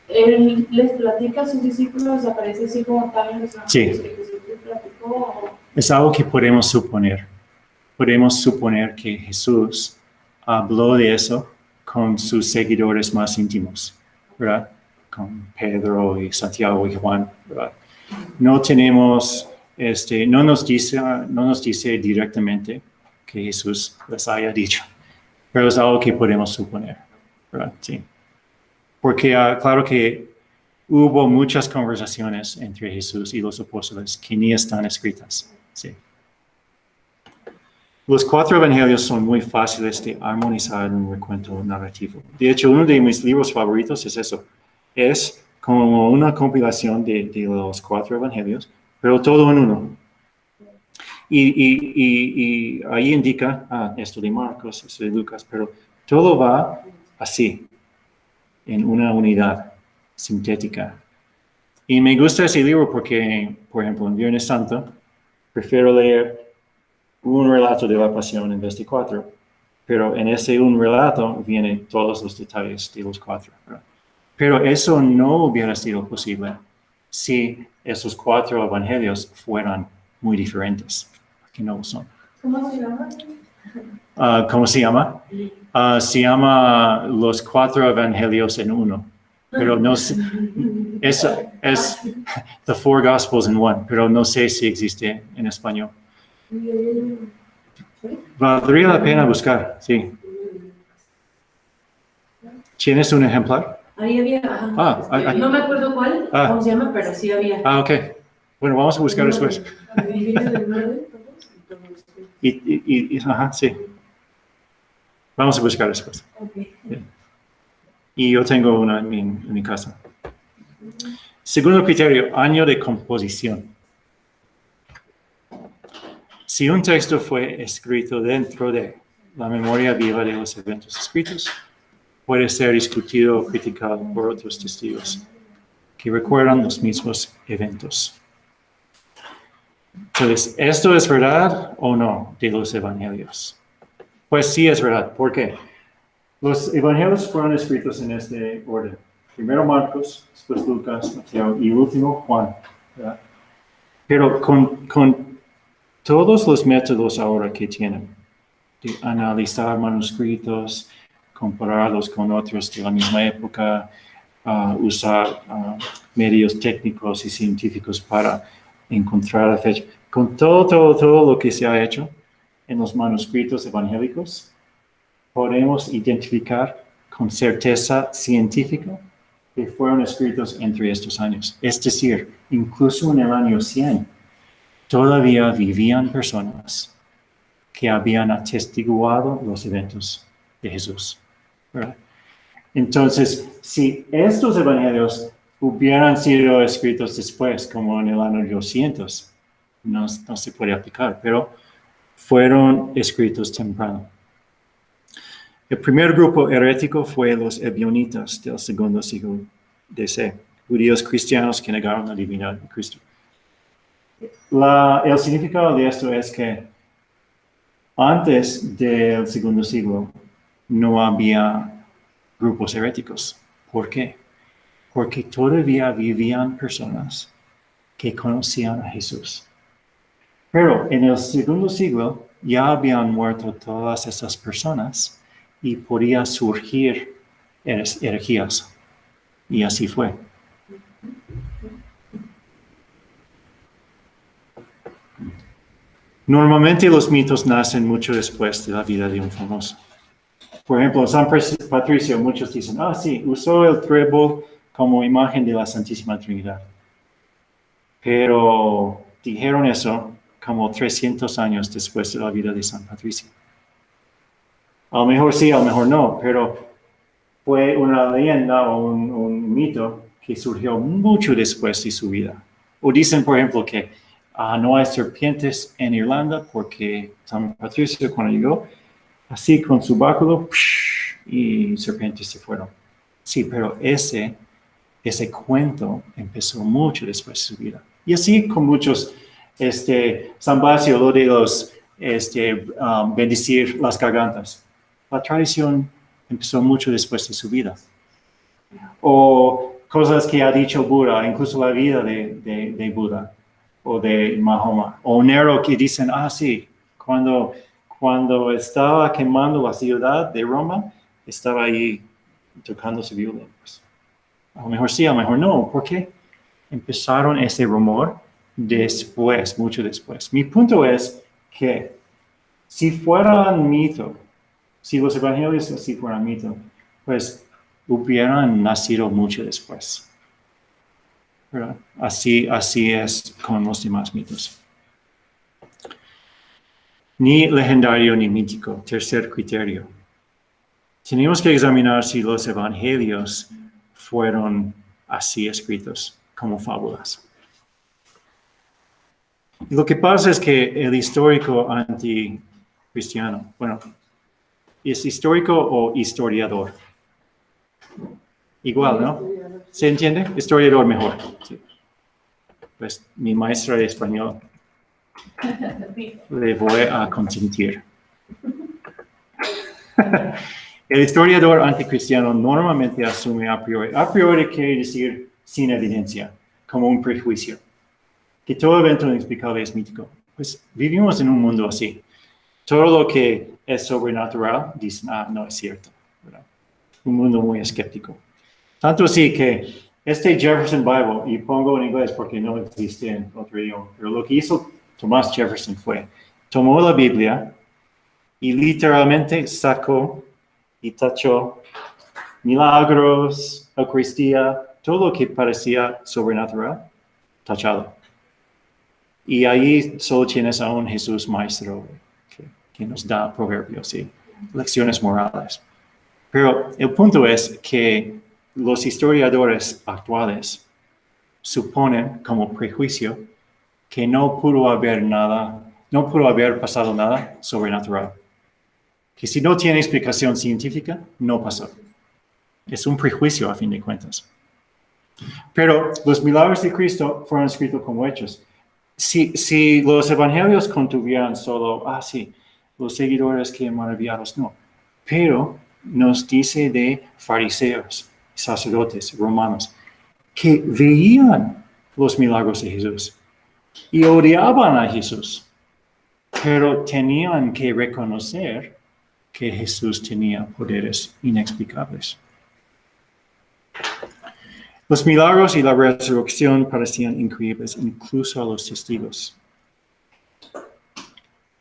Él les platica a sus discípulos, aparece así como tal en los evangelios Sí. que Jesús les platicó. Es algo que podemos suponer. Podemos suponer que Jesús habló de eso con sus seguidores más íntimos, ¿verdad? Con Pedro y Santiago y Juan, ¿verdad? No tenemos, no nos dice directamente que Jesús les haya dicho, pero es algo que podemos suponer, ¿verdad? Sí. Porque claro que hubo muchas conversaciones entre Jesús y los apóstoles que ni están escritas, sí. Los 4 evangelios son muy fáciles de armonizar en un recuento narrativo. De hecho, uno de mis libros favoritos es eso. Es como una compilación de los 4 evangelios, pero todo en uno. Y ahí indica, esto de Marcos, esto de Lucas, pero todo va así, en una unidad sintética. Y me gusta ese libro porque, por ejemplo, en Viernes Santo, prefiero leer un relato de la pasión en vez de 4, pero en ese un relato vienen todos los detalles de los 4, ¿verdad? Pero eso no hubiera sido posible si esos 4 evangelios fueran muy diferentes, que no lo son. ¿Cómo se llama? ¿Cómo se llama? Se llama Los 4 evangelios en uno, pero no sé, es The 4 Gospels in One, pero no sé si existe en español. Valdría la pena buscar, sí. ¿Tienes un ejemplar? Ahí había, ajá. Ah, No me acuerdo cuál, Ah. cómo se llama, pero sí había. ok. Bueno, vamos a buscar después. Dividido en 9, todos. Ajá, sí. Vamos a buscar después. Ok. Y yo tengo una en mi casa. Segundo criterio, año de composición. Si un texto fue escrito dentro de la memoria viva de los eventos escritos, puede ser discutido o criticado por otros testigos que recuerdan los mismos eventos. Entonces, ¿esto es verdad o no de los evangelios? Pues sí es verdad. ¿Por qué? Los evangelios fueron escritos en este orden. Primero Marcos, después Lucas, Mateo y último Juan, ¿verdad? Pero con todos los métodos ahora que tienen, de analizar manuscritos, compararlos con otros de la misma época, usar medios técnicos y científicos para encontrar la fecha. Con todo lo que se ha hecho en los manuscritos evangélicos, podemos identificar con certeza científica que fueron escritos entre estos años. Es decir, incluso en el año 100, todavía vivían personas que habían atestiguado los eventos de Jesús, ¿verdad? Entonces, si estos evangelios hubieran sido escritos después, como en el año 200, no se puede aplicar, pero fueron escritos temprano. El primer grupo herético fue los ebionitas del segundo siglo DC, judíos cristianos que negaron la divinidad de Cristo. El significado de esto es que antes del segundo siglo no había grupos heréticos. ¿Por qué? Porque todavía vivían personas que conocían a Jesús. Pero en el segundo siglo ya habían muerto todas esas personas y podía surgir herejías. Y así fue. Normalmente los mitos nacen mucho después de la vida de un famoso. Por ejemplo, San Patricio, muchos dicen, sí, usó el trébol como imagen de la Santísima Trinidad. Pero dijeron eso como 300 años después de la vida de San Patricio. A lo mejor sí, a lo mejor no, pero fue una leyenda o un mito que surgió mucho después de su vida. O dicen, por ejemplo, que no hay serpientes en Irlanda porque San Patricio cuando llegó, así con su báculo, y serpientes se fueron. Sí, pero ese cuento empezó mucho después de su vida. Y así con muchos, San Basilio, lo de los, bendecir las gargantas. La tradición empezó mucho después de su vida. O cosas que ha dicho Buda, incluso la vida de Buda o de Mahoma. O Nero que dicen, sí, cuando estaba quemando la ciudad de Roma, estaba ahí tocando su violín. Pues, a lo mejor sí, a lo mejor no. ¿Por qué? Empezaron ese rumor después, mucho después. Mi punto es que si fueran mito, si los evangelios así fueran mito, pues hubieran nacido mucho después. ¿Verdad? Así es con los demás mitos. Ni legendario ni mítico. Tercer criterio. Tenemos que examinar si los evangelios fueron así escritos como fábulas. Y lo que pasa es que el histórico anticristiano, ¿es histórico o historiador? Igual, ¿no? ¿Se entiende? Historiador mejor. Sí. Pues mi maestra de español le voy a consentir. El historiador anticristiano normalmente asume a priori. A priori quiere decir sin evidencia, como un prejuicio. Que todo evento inexplicable es mítico. Pues vivimos en un mundo así. Todo lo que es sobrenatural, dicen, no es cierto. ¿Verdad? Un mundo muy escéptico. Tanto así que Jefferson Bible, y pongo en inglés porque no existe en otro idioma, pero lo que hizo Thomas Jefferson fue, tomó la Biblia y literalmente sacó y tachó milagros, Eucaristía, todo lo que parecía sobrenatural, tachado. Y ahí solo tienes a un Jesús maestro que nos da proverbios y lecciones morales. Pero el punto es que los historiadores actuales suponen como prejuicio que no pudo haber pasado nada sobrenatural. Que si no tiene explicación científica, no pasó. Es un prejuicio a fin de cuentas. Pero los milagros de Cristo fueron escritos como hechos. Si los evangelios contuvieran solo, sí, los seguidores que maravillados, no. Pero nos dice de fariseos, sacerdotes, romanos, que veían los milagros de Jesús y odiaban a Jesús, pero tenían que reconocer que Jesús tenía poderes inexplicables. Los milagros y la resurrección parecían increíbles incluso a los testigos.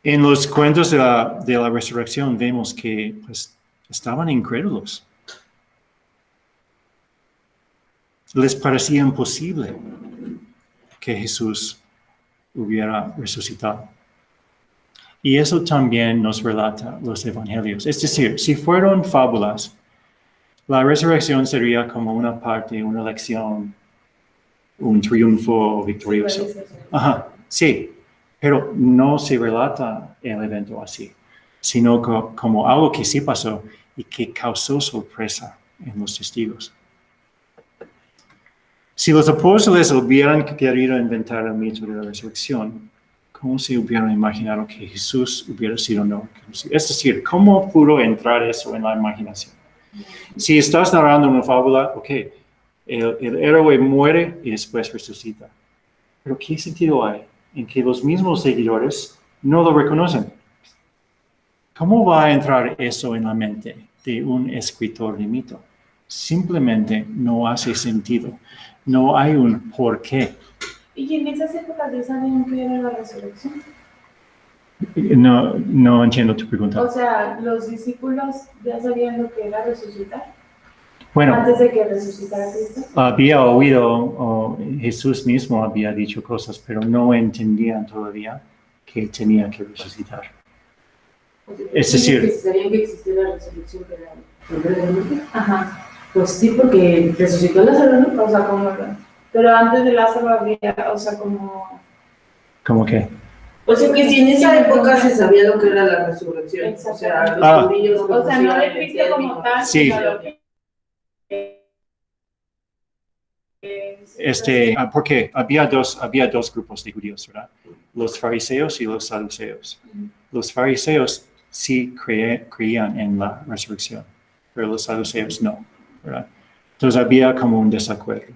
En los cuentos de la resurrección vemos que estaban incrédulos. Les parecía imposible que Jesús hubiera resucitado. Y eso también nos relata los evangelios. Es decir, si fueron fábulas, la resurrección sería como una parte, una lección, un triunfo victorioso. Sí, pero no se relata el evento así, sino como algo que sí pasó y que causó sorpresa en los testigos. Si los apóstoles hubieran querido inventar el mito de la resurrección, ¿cómo se hubieran imaginado que Jesús hubiera sido no reconocido? Es decir, ¿cómo pudo entrar eso en la imaginación? Si estás narrando una fábula, el héroe muere y después resucita. Pero ¿qué sentido hay en que los mismos seguidores no lo reconocen? ¿Cómo va a entrar eso en la mente de un escritor de mito? Simplemente no hace sentido. No hay un porqué. ¿Y en esas épocas ya sabían que era la resurrección? No entiendo tu pregunta. O sea, los discípulos ya sabían lo que era resucitar. Bueno, Antes de que resucitara Cristo. había oído, o Jesús mismo había dicho cosas, pero no entendían todavía que tenía que resucitar. Es decir, ¿Sabían que existía la resurrección verdaderamente? Ajá. Pues sí, porque resucitó Lázaro, ¿no? O sea, como... Pero antes de Lázaro había, o sea, como... ¿cómo qué? O sea que si en esa época se sabía lo que era la resurrección, o sea, los judíos O sea, no de Cristo como tal, Sí. sino lo que... Porque había dos grupos de judíos, ¿verdad? Los fariseos y los saduceos. Los fariseos sí creían en la resurrección, pero los saduceos no, ¿verdad? Entonces había como un desacuerdo.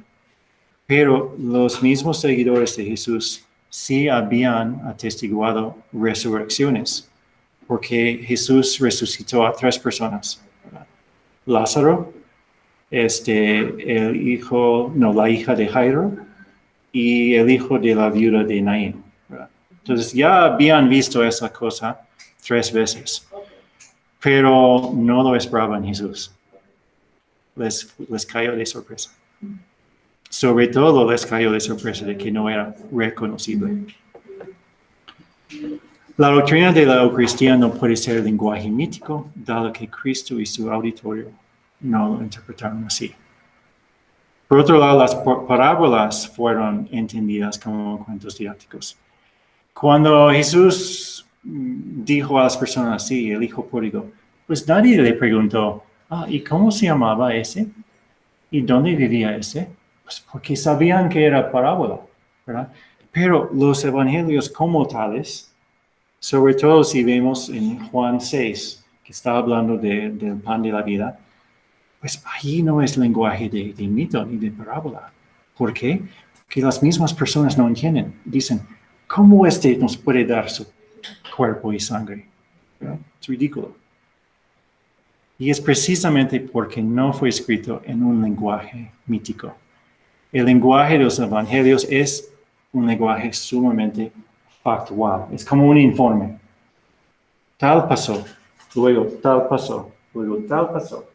Pero los mismos seguidores de Jesús sí habían atestiguado resurrecciones, porque Jesús resucitó a 3 personas, ¿verdad? Lázaro, la hija de Jairo y el hijo de la viuda de Naín, ¿verdad? Entonces ya habían visto esa cosa 3 veces, pero no lo esperaban Jesús. Les cayó de sorpresa. Sobre todo les cayó de sorpresa de que no era reconocible. La doctrina de la Eucaristía no puede ser lenguaje mítico, dado que Cristo y su auditorio no lo interpretaron así. Por otro lado, las parábolas fueron entendidas como cuentos didácticos. Cuando Jesús dijo a las personas, sí, el hijo pródigo, pues nadie le preguntó, ¿y cómo se llamaba ese? ¿Y dónde vivía ese? Pues porque sabían que era parábola, ¿verdad? Pero los evangelios como tales, sobre todo si vemos en Juan 6, que está hablando del pan de la vida, pues ahí no es lenguaje de mito ni de parábola. ¿Por qué? Porque las mismas personas no entienden. Dicen, ¿cómo nos puede dar su cuerpo y sangre? ¿Verdad? Es ridículo. Y es precisamente porque no fue escrito en un lenguaje mítico. El lenguaje de los evangelios es un lenguaje sumamente factual. Es como un informe. Tal pasó, luego tal pasó, luego tal pasó.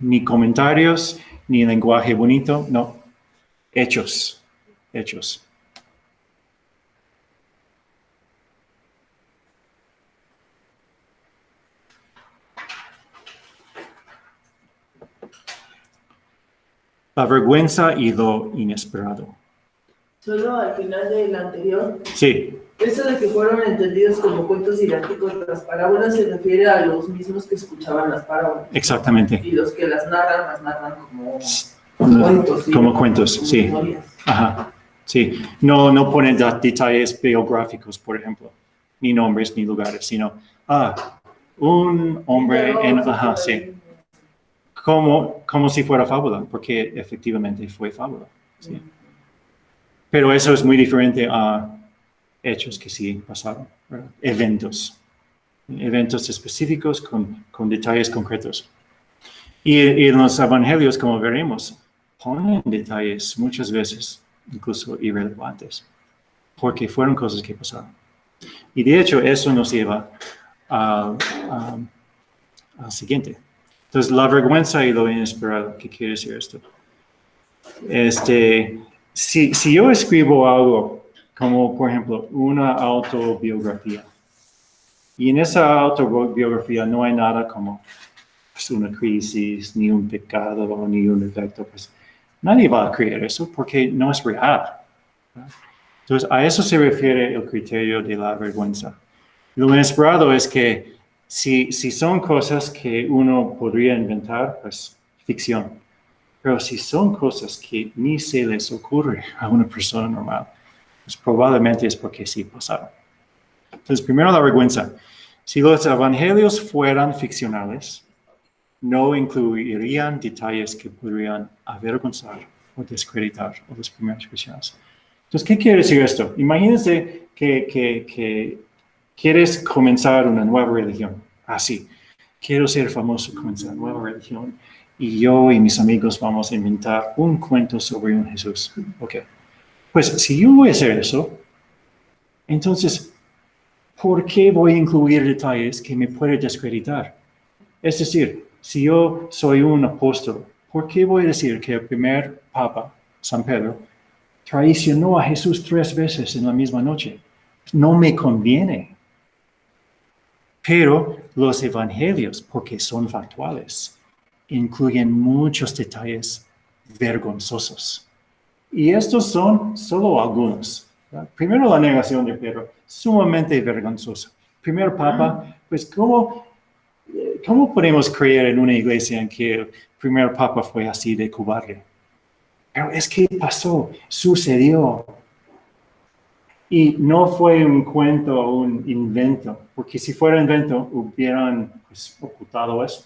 Ni comentarios, ni lenguaje bonito, no. Hechos, hechos. La vergüenza y lo inesperado. Solo al final del anterior, Sí, eso de que fueron entendidos como cuentos didácticos, las parábolas se refiere a los mismos que escuchaban las parábolas. exactamente. Y los que las narran como cuentos. ¿Sí? Como cuentos, Como sí. historias. Ajá, sí. No ponen detalles biográficos, por ejemplo, ni nombres ni lugares, sino, un hombre en, ajá, sí. Como si fuera fábula, porque efectivamente fue fábula. Sí. Pero eso es muy diferente a hechos que sí pasaron, ¿verdad? Eventos específicos con detalles concretos. Y en los evangelios, como veremos, ponen detalles muchas veces, incluso irrelevantes, porque fueron cosas que pasaron. Y de hecho, eso nos lleva al siguiente. Entonces, la vergüenza y lo inesperado. ¿Qué quiere decir esto? Si yo escribo algo, como por ejemplo una autobiografía, y en esa autobiografía no hay nada como pues, una crisis, ni un pecado, ni un efecto, pues nadie va a creer eso porque no es real. Entonces, a eso se refiere el criterio de la vergüenza. Lo inesperado es que si son cosas que uno podría inventar, pues ficción. Pero si son cosas que ni se les ocurre a una persona normal, pues probablemente es porque sí pasaron. Entonces, primero la vergüenza. Si los evangelios fueran ficcionales, no incluirían detalles que podrían avergonzar o descreditar a los primeros cristianos. Entonces, ¿qué quiere decir esto? Imagínense que quieres comenzar una nueva religión. Sí, quiero ser famoso, comenzar una nueva religión. Y yo y mis amigos vamos a inventar un cuento sobre un Jesús. Ok. Pues si yo voy a hacer eso, entonces, ¿por qué voy a incluir detalles que me pueden descreditar? Es decir, si yo soy un apóstol, ¿por qué voy a decir que el primer papa, San Pedro, traicionó a Jesús 3 veces en la misma noche? No me conviene. Pero los evangelios, porque son factuales, incluyen muchos detalles vergonzosos. Y estos son solo algunos. ¿Verdad? Primero, la negación de Pedro, sumamente vergonzosa. Primer papa, pues ¿cómo podemos creer en una iglesia en que el primer papa fue así de cobarde? Pero es que pasó, sucedió. Y no fue un cuento o un invento, porque si fuera invento, hubieran pues, ocultado eso.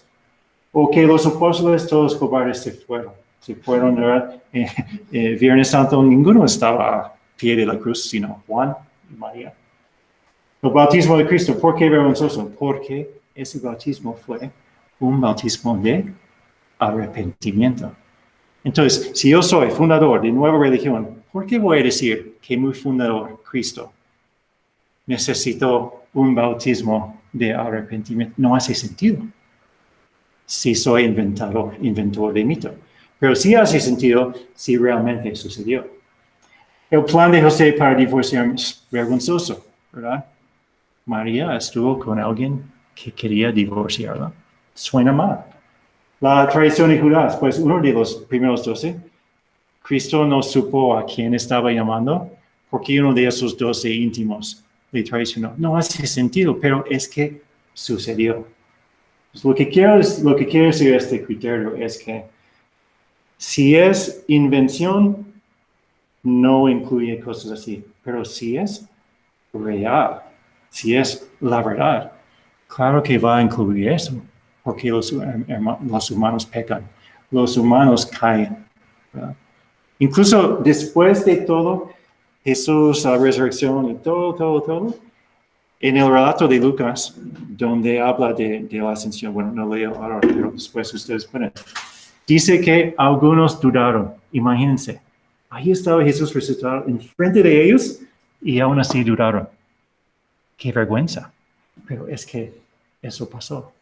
O que los apóstoles, todos cobardes, se fueron, ¿verdad? Viernes Santo, ninguno estaba a pie de la cruz, sino Juan y María. El bautismo de Cristo, ¿por qué vergonzoso? Porque ese bautismo fue un bautismo de arrepentimiento. Entonces, si yo soy fundador de nueva religión, ¿por qué voy a decir que mi fundador, Cristo, necesitó un bautismo de arrepentimiento? No hace sentido. Si soy inventor de mito. Pero sí hace sentido si realmente sucedió. El plan de José para divorciarme es vergonzoso, ¿verdad? María estuvo con alguien que quería divorciarla. Suena mal. La traición de Judas, pues uno de los primeros 12, Cristo no supo a quién estaba llamando, porque uno de esos 12 íntimos le traicionó. No hace sentido, pero es que sucedió. Lo que quiero decir este criterio es que si es invención, no incluye cosas así. Pero si es real, si es la verdad, claro que va a incluir eso. Porque los humanos pecan, los humanos caen. ¿Verdad? Incluso después de todo, Jesús, la resurrección y todo, en el relato de Lucas, donde habla de la ascensión, bueno, no leo ahora, pero después ustedes pueden. Dice que algunos dudaron. Imagínense, ahí estaba Jesús resucitado enfrente de ellos y aún así dudaron. Qué vergüenza. Pero es que eso pasó.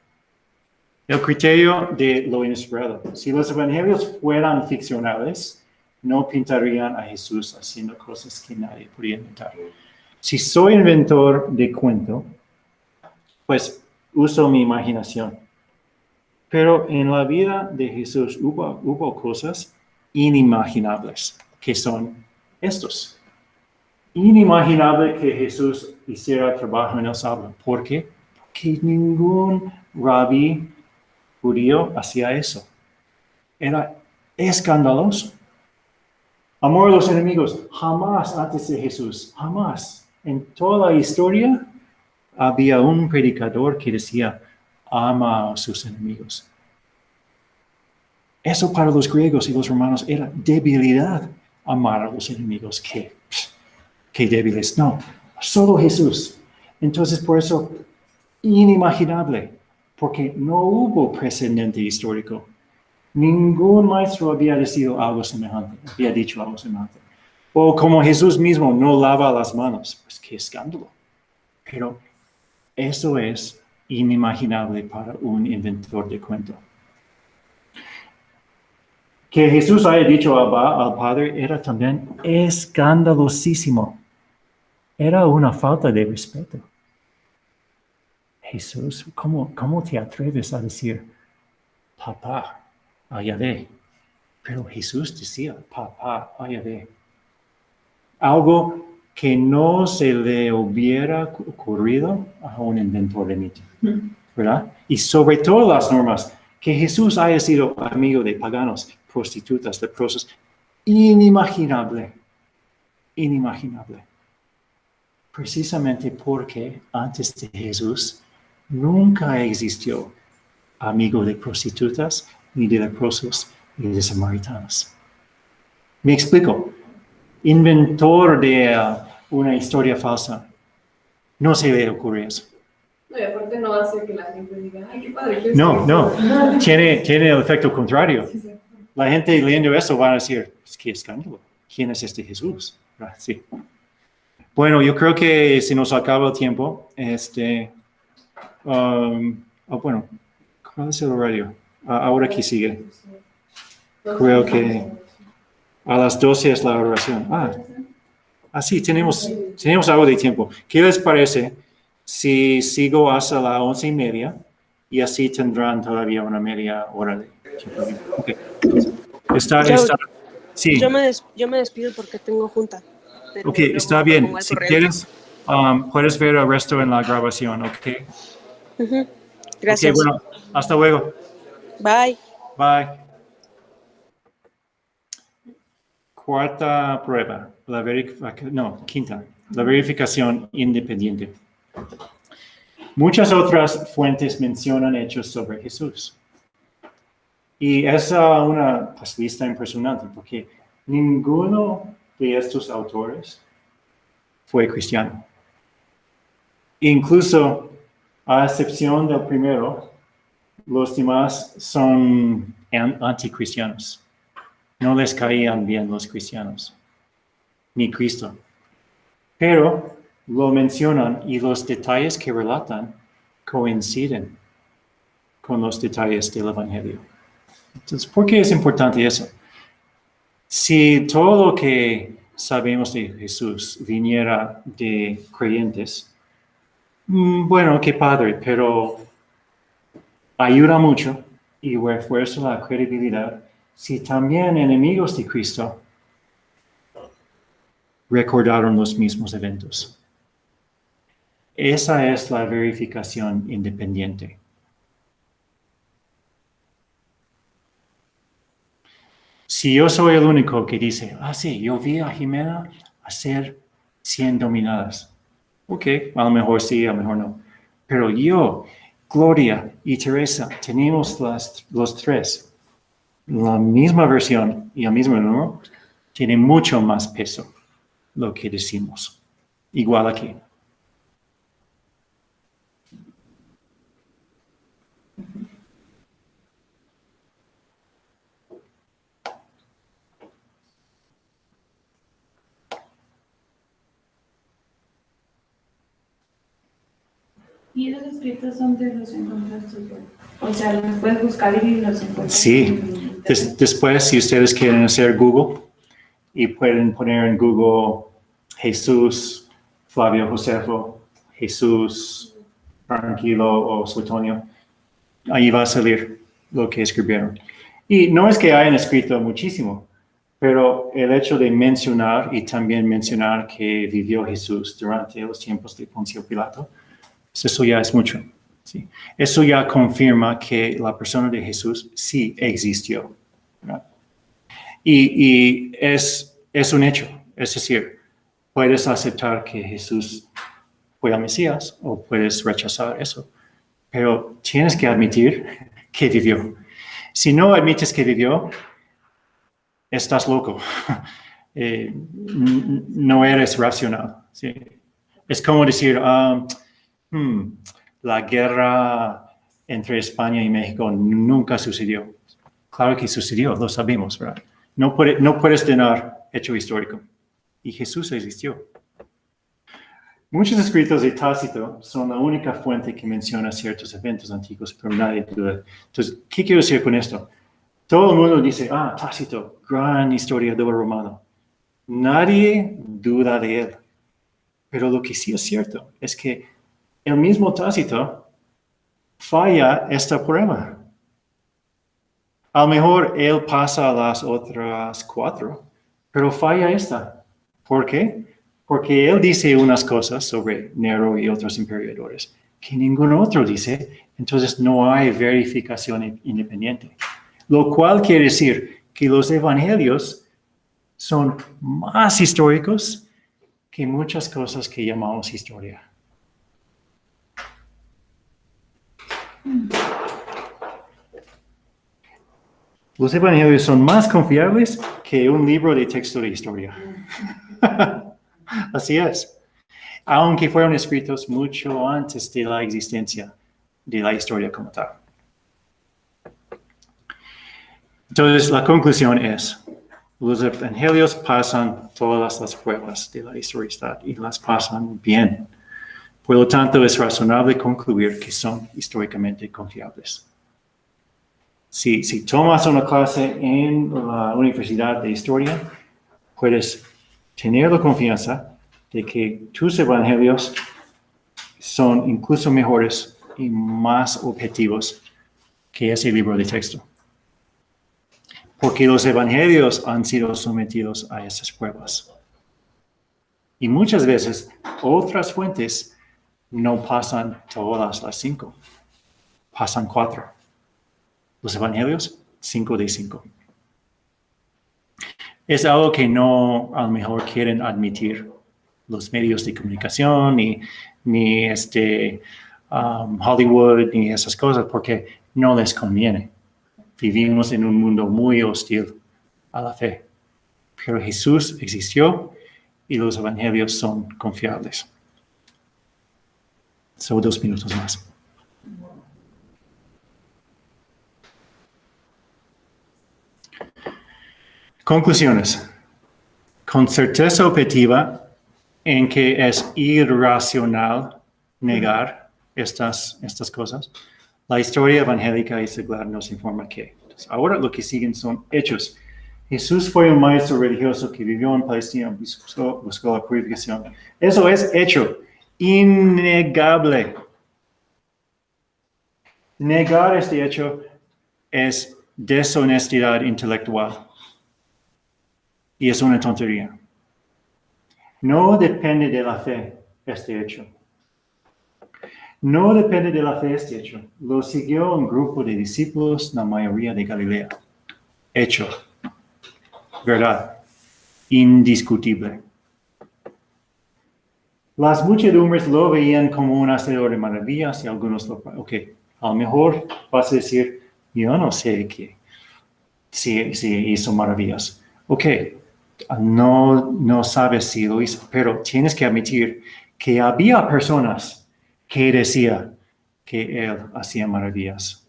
El criterio de lo inesperado. Si los evangelios fueran ficcionales, no pintarían a Jesús haciendo cosas que nadie podría inventar. Si soy inventor de cuento, pues uso mi imaginación. Pero en la vida de Jesús hubo cosas inimaginables, que son estos. Inimaginable que Jesús hiciera trabajo en el sábado. ¿Por qué? Porque ningún rabí judío hacía eso. Era escandaloso. Amor a los enemigos, jamás antes de Jesús, jamás. En toda la historia había un predicador que decía, ama a sus enemigos. Eso para los griegos y los romanos era debilidad, amar a los enemigos. Qué débiles. No, solo Jesús. Entonces, por eso, inimaginable, porque no hubo precedente histórico. Ningún maestro había dicho algo semejante. O como Jesús mismo no lava las manos. Pues qué escándalo. Pero eso es inimaginable para un inventor de cuento. Que Jesús haya dicho al Padre era también escandalosísimo. Era una falta de respeto. Jesús, ¿cómo te atreves a decir, papá, allá de? Pero Jesús decía, papá, allá de. Algo que no se le hubiera ocurrido a un inventor de mito, ¿verdad? Y sobre todo las normas, que Jesús haya sido amigo de paganos, prostitutas, leprosos, inimaginable, inimaginable. Precisamente porque antes de Jesús nunca existió amigo de prostitutas, ni de leprosos, ni de samaritanos. Me explico. Inventor de una historia falsa. No se le ocurre eso. No, y aparte no hace que la gente diga, ay, qué padre. ¿Qué es No, esto?". no. Tiene el efecto contrario. Sí, sí. La gente leyendo eso va a decir, qué escándalo. ¿Quién es este Jesús? Sí. Bueno, yo creo que se nos acaba el tiempo. Bueno, ¿cuál es el horario? Ahora que sigue. Creo que a las 12 es la oración. Sí, tenemos algo de tiempo. ¿Qué les parece si sigo hasta las 11:30 y así tendrán todavía una media hora de tiempo? Okay. Sí. Yo me despido porque tengo junta. Pero Ok, luego está me bien. pongo al Si corriente. quieres, puedes ver el resto en la grabación, ¿ok? Gracias. Ok, bueno, hasta luego. Bye. Bye. Cuarta prueba, quinta, la verificación independiente. Muchas otras fuentes mencionan hechos sobre Jesús. Y es una lista impresionante porque ninguno de estos autores fue cristiano. Incluso, a excepción del primero, los demás son anticristianos. No les caían bien los cristianos, ni Cristo. Pero lo mencionan y los detalles que relatan coinciden con los detalles del Evangelio. Entonces, ¿por qué es importante eso? Si todo lo que sabemos de Jesús viniera de creyentes, bueno, qué padre, pero ayuda mucho y refuerza la credibilidad si también enemigos de Cristo recordaron los mismos eventos. Esa es la verificación independiente. Si yo soy el único que dice, sí, yo vi a Jimena hacer 100 dominadas. Ok, a lo mejor sí, a lo mejor no. Pero yo, Gloria y Teresa, tenemos los tres. La misma versión y el mismo número, tiene mucho más peso lo que decimos. Igual aquí. ¿Y esos escritos dónde los encontraste tú? O sea, los puedes buscar y los encuentras. Sí. Después, si ustedes quieren hacer Google y pueden poner en Google Jesús, Flavio Josefo, Jesús, Tranquilo o Suetonio, ahí va a salir lo que escribieron. Y no es que hayan escrito muchísimo, pero el hecho de mencionar y también mencionar que vivió Jesús durante los tiempos de Poncio Pilato, pues eso ya es mucho. ¿Sí? Eso ya confirma que la persona de Jesús sí existió, ¿verdad? Y es un hecho, es decir, puedes aceptar que Jesús fue el Mesías o puedes rechazar eso, pero tienes que admitir que vivió. Si no admites que vivió, estás loco. No eres racional. ¿Sí? Es como decir, la guerra entre España y México nunca sucedió. Claro que sucedió, lo sabemos, ¿verdad? No puedes negar hecho histórico. Y Jesús existió. Muchos escritos de Tácito son la única fuente que menciona ciertos eventos antiguos, pero nadie duda. Entonces, ¿qué quiero decir con esto? Todo el mundo dice, Tácito, gran historiador romano. Nadie duda de él. Pero lo que sí es cierto es que el mismo Tácito falla esta prueba. A lo mejor él pasa a las otras 4, pero falla esta. ¿Por qué? Porque él dice unas cosas sobre Nero y otros emperadores que ningún otro dice, entonces no hay verificación independiente. Lo cual quiere decir que los evangelios son más históricos que muchas cosas que llamamos historia. Los evangelios son más confiables que un libro de texto de historia. Así es. Aunque fueron escritos mucho antes de la existencia de la historia como tal. Entonces, la conclusión es, los evangelios pasan todas las pruebas de la historicidad y las pasan bien. Por lo tanto, es razonable concluir que son históricamente confiables. Si tomas una clase en la Universidad de Historia, puedes tener la confianza de que tus evangelios son incluso mejores y más objetivos que ese libro de texto. Porque los evangelios han sido sometidos a esas pruebas. Y muchas veces otras fuentes no pasan todas las 5, pasan 4. Los evangelios, 5 de 5. Es algo que no a lo mejor quieren admitir los medios de comunicación, ni Hollywood, ni esas cosas, porque no les conviene. Vivimos en un mundo muy hostil a la fe. Pero Jesús existió y los evangelios son confiables. Son 2 minutos más. Conclusiones. Con certeza objetiva en que es irracional negar estas cosas, la historia evangélica y secular nos informa que. Entonces, ahora lo que siguen son hechos. Jesús fue un maestro religioso que vivió en Palestina, buscó la purificación. Eso es hecho, innegable. Negar este hecho es deshonestidad intelectual. Y es una tontería. No depende de la fe este hecho. No depende de la fe este hecho. Lo siguió un grupo de discípulos, la mayoría de Galilea. Hecho. Verdad. Indiscutible. Las muchedumbres lo veían como un hacedor de maravillas y algunos lo... Ok, a lo mejor vas a decir, yo no sé qué. Si hizo maravillas. Ok. No sabes si lo hizo, pero tienes que admitir que había personas que decían que él hacía maravillas.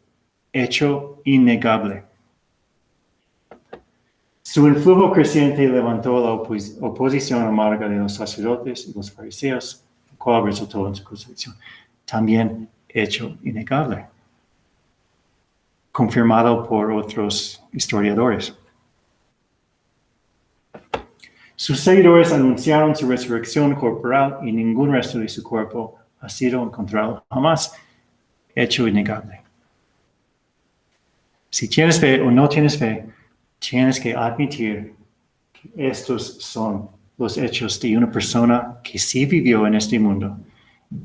Hecho innegable. Su influjo creciente levantó la oposición amarga de los sacerdotes y los fariseos, lo cual resultó en su crucifixión. también hecho innegable, confirmado por otros historiadores. Sus seguidores anunciaron su resurrección corporal y ningún resto de su cuerpo ha sido encontrado jamás, hecho innegable. Si tienes fe o no tienes fe, tienes que admitir que estos son los hechos de una persona que sí vivió en este mundo,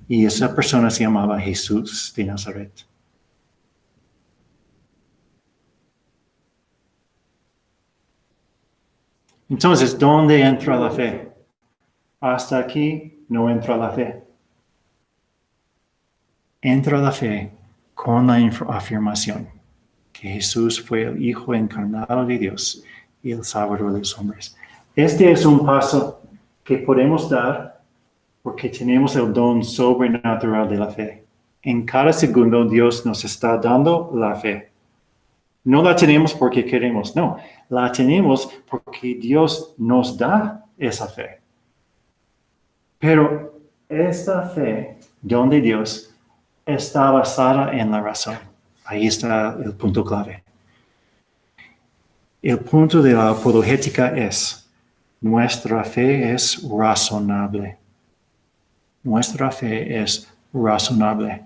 y esa persona se llamaba Jesús de Nazaret. Entonces, ¿dónde entra la fe? Hasta aquí no entra la fe. Entra la fe con la afirmación que Jesús fue el Hijo encarnado de Dios y el Salvador de los hombres. Este es un paso que podemos dar porque tenemos el don sobrenatural de la fe. En cada segundo Dios nos está dando la fe. No la tenemos porque queremos, no. La tenemos porque Dios nos da esa fe. Pero esta fe, don de Dios, está basada en la razón. Ahí está el punto clave. El punto de la apologética es, nuestra fe es razonable. Nuestra fe es razonable.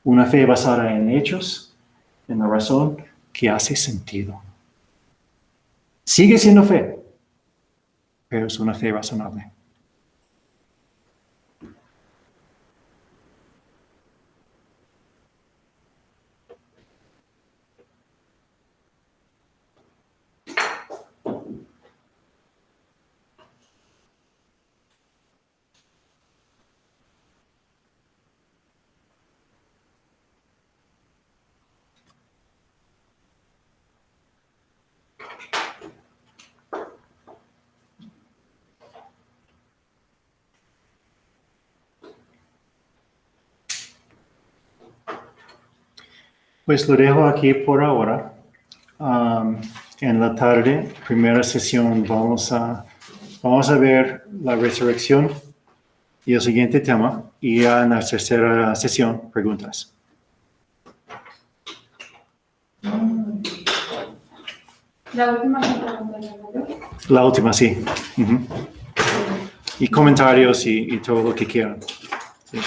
Una fe basada en hechos, en la razón, que hace sentido. Sigue siendo fe, pero es una fe razonable. Pues lo dejo aquí por ahora. En la tarde, primera sesión, vamos a ver la resurrección y el siguiente tema. Y ya en la tercera sesión, preguntas. La última pregunta. La última, sí. Y comentarios y todo lo que quieran. Sí.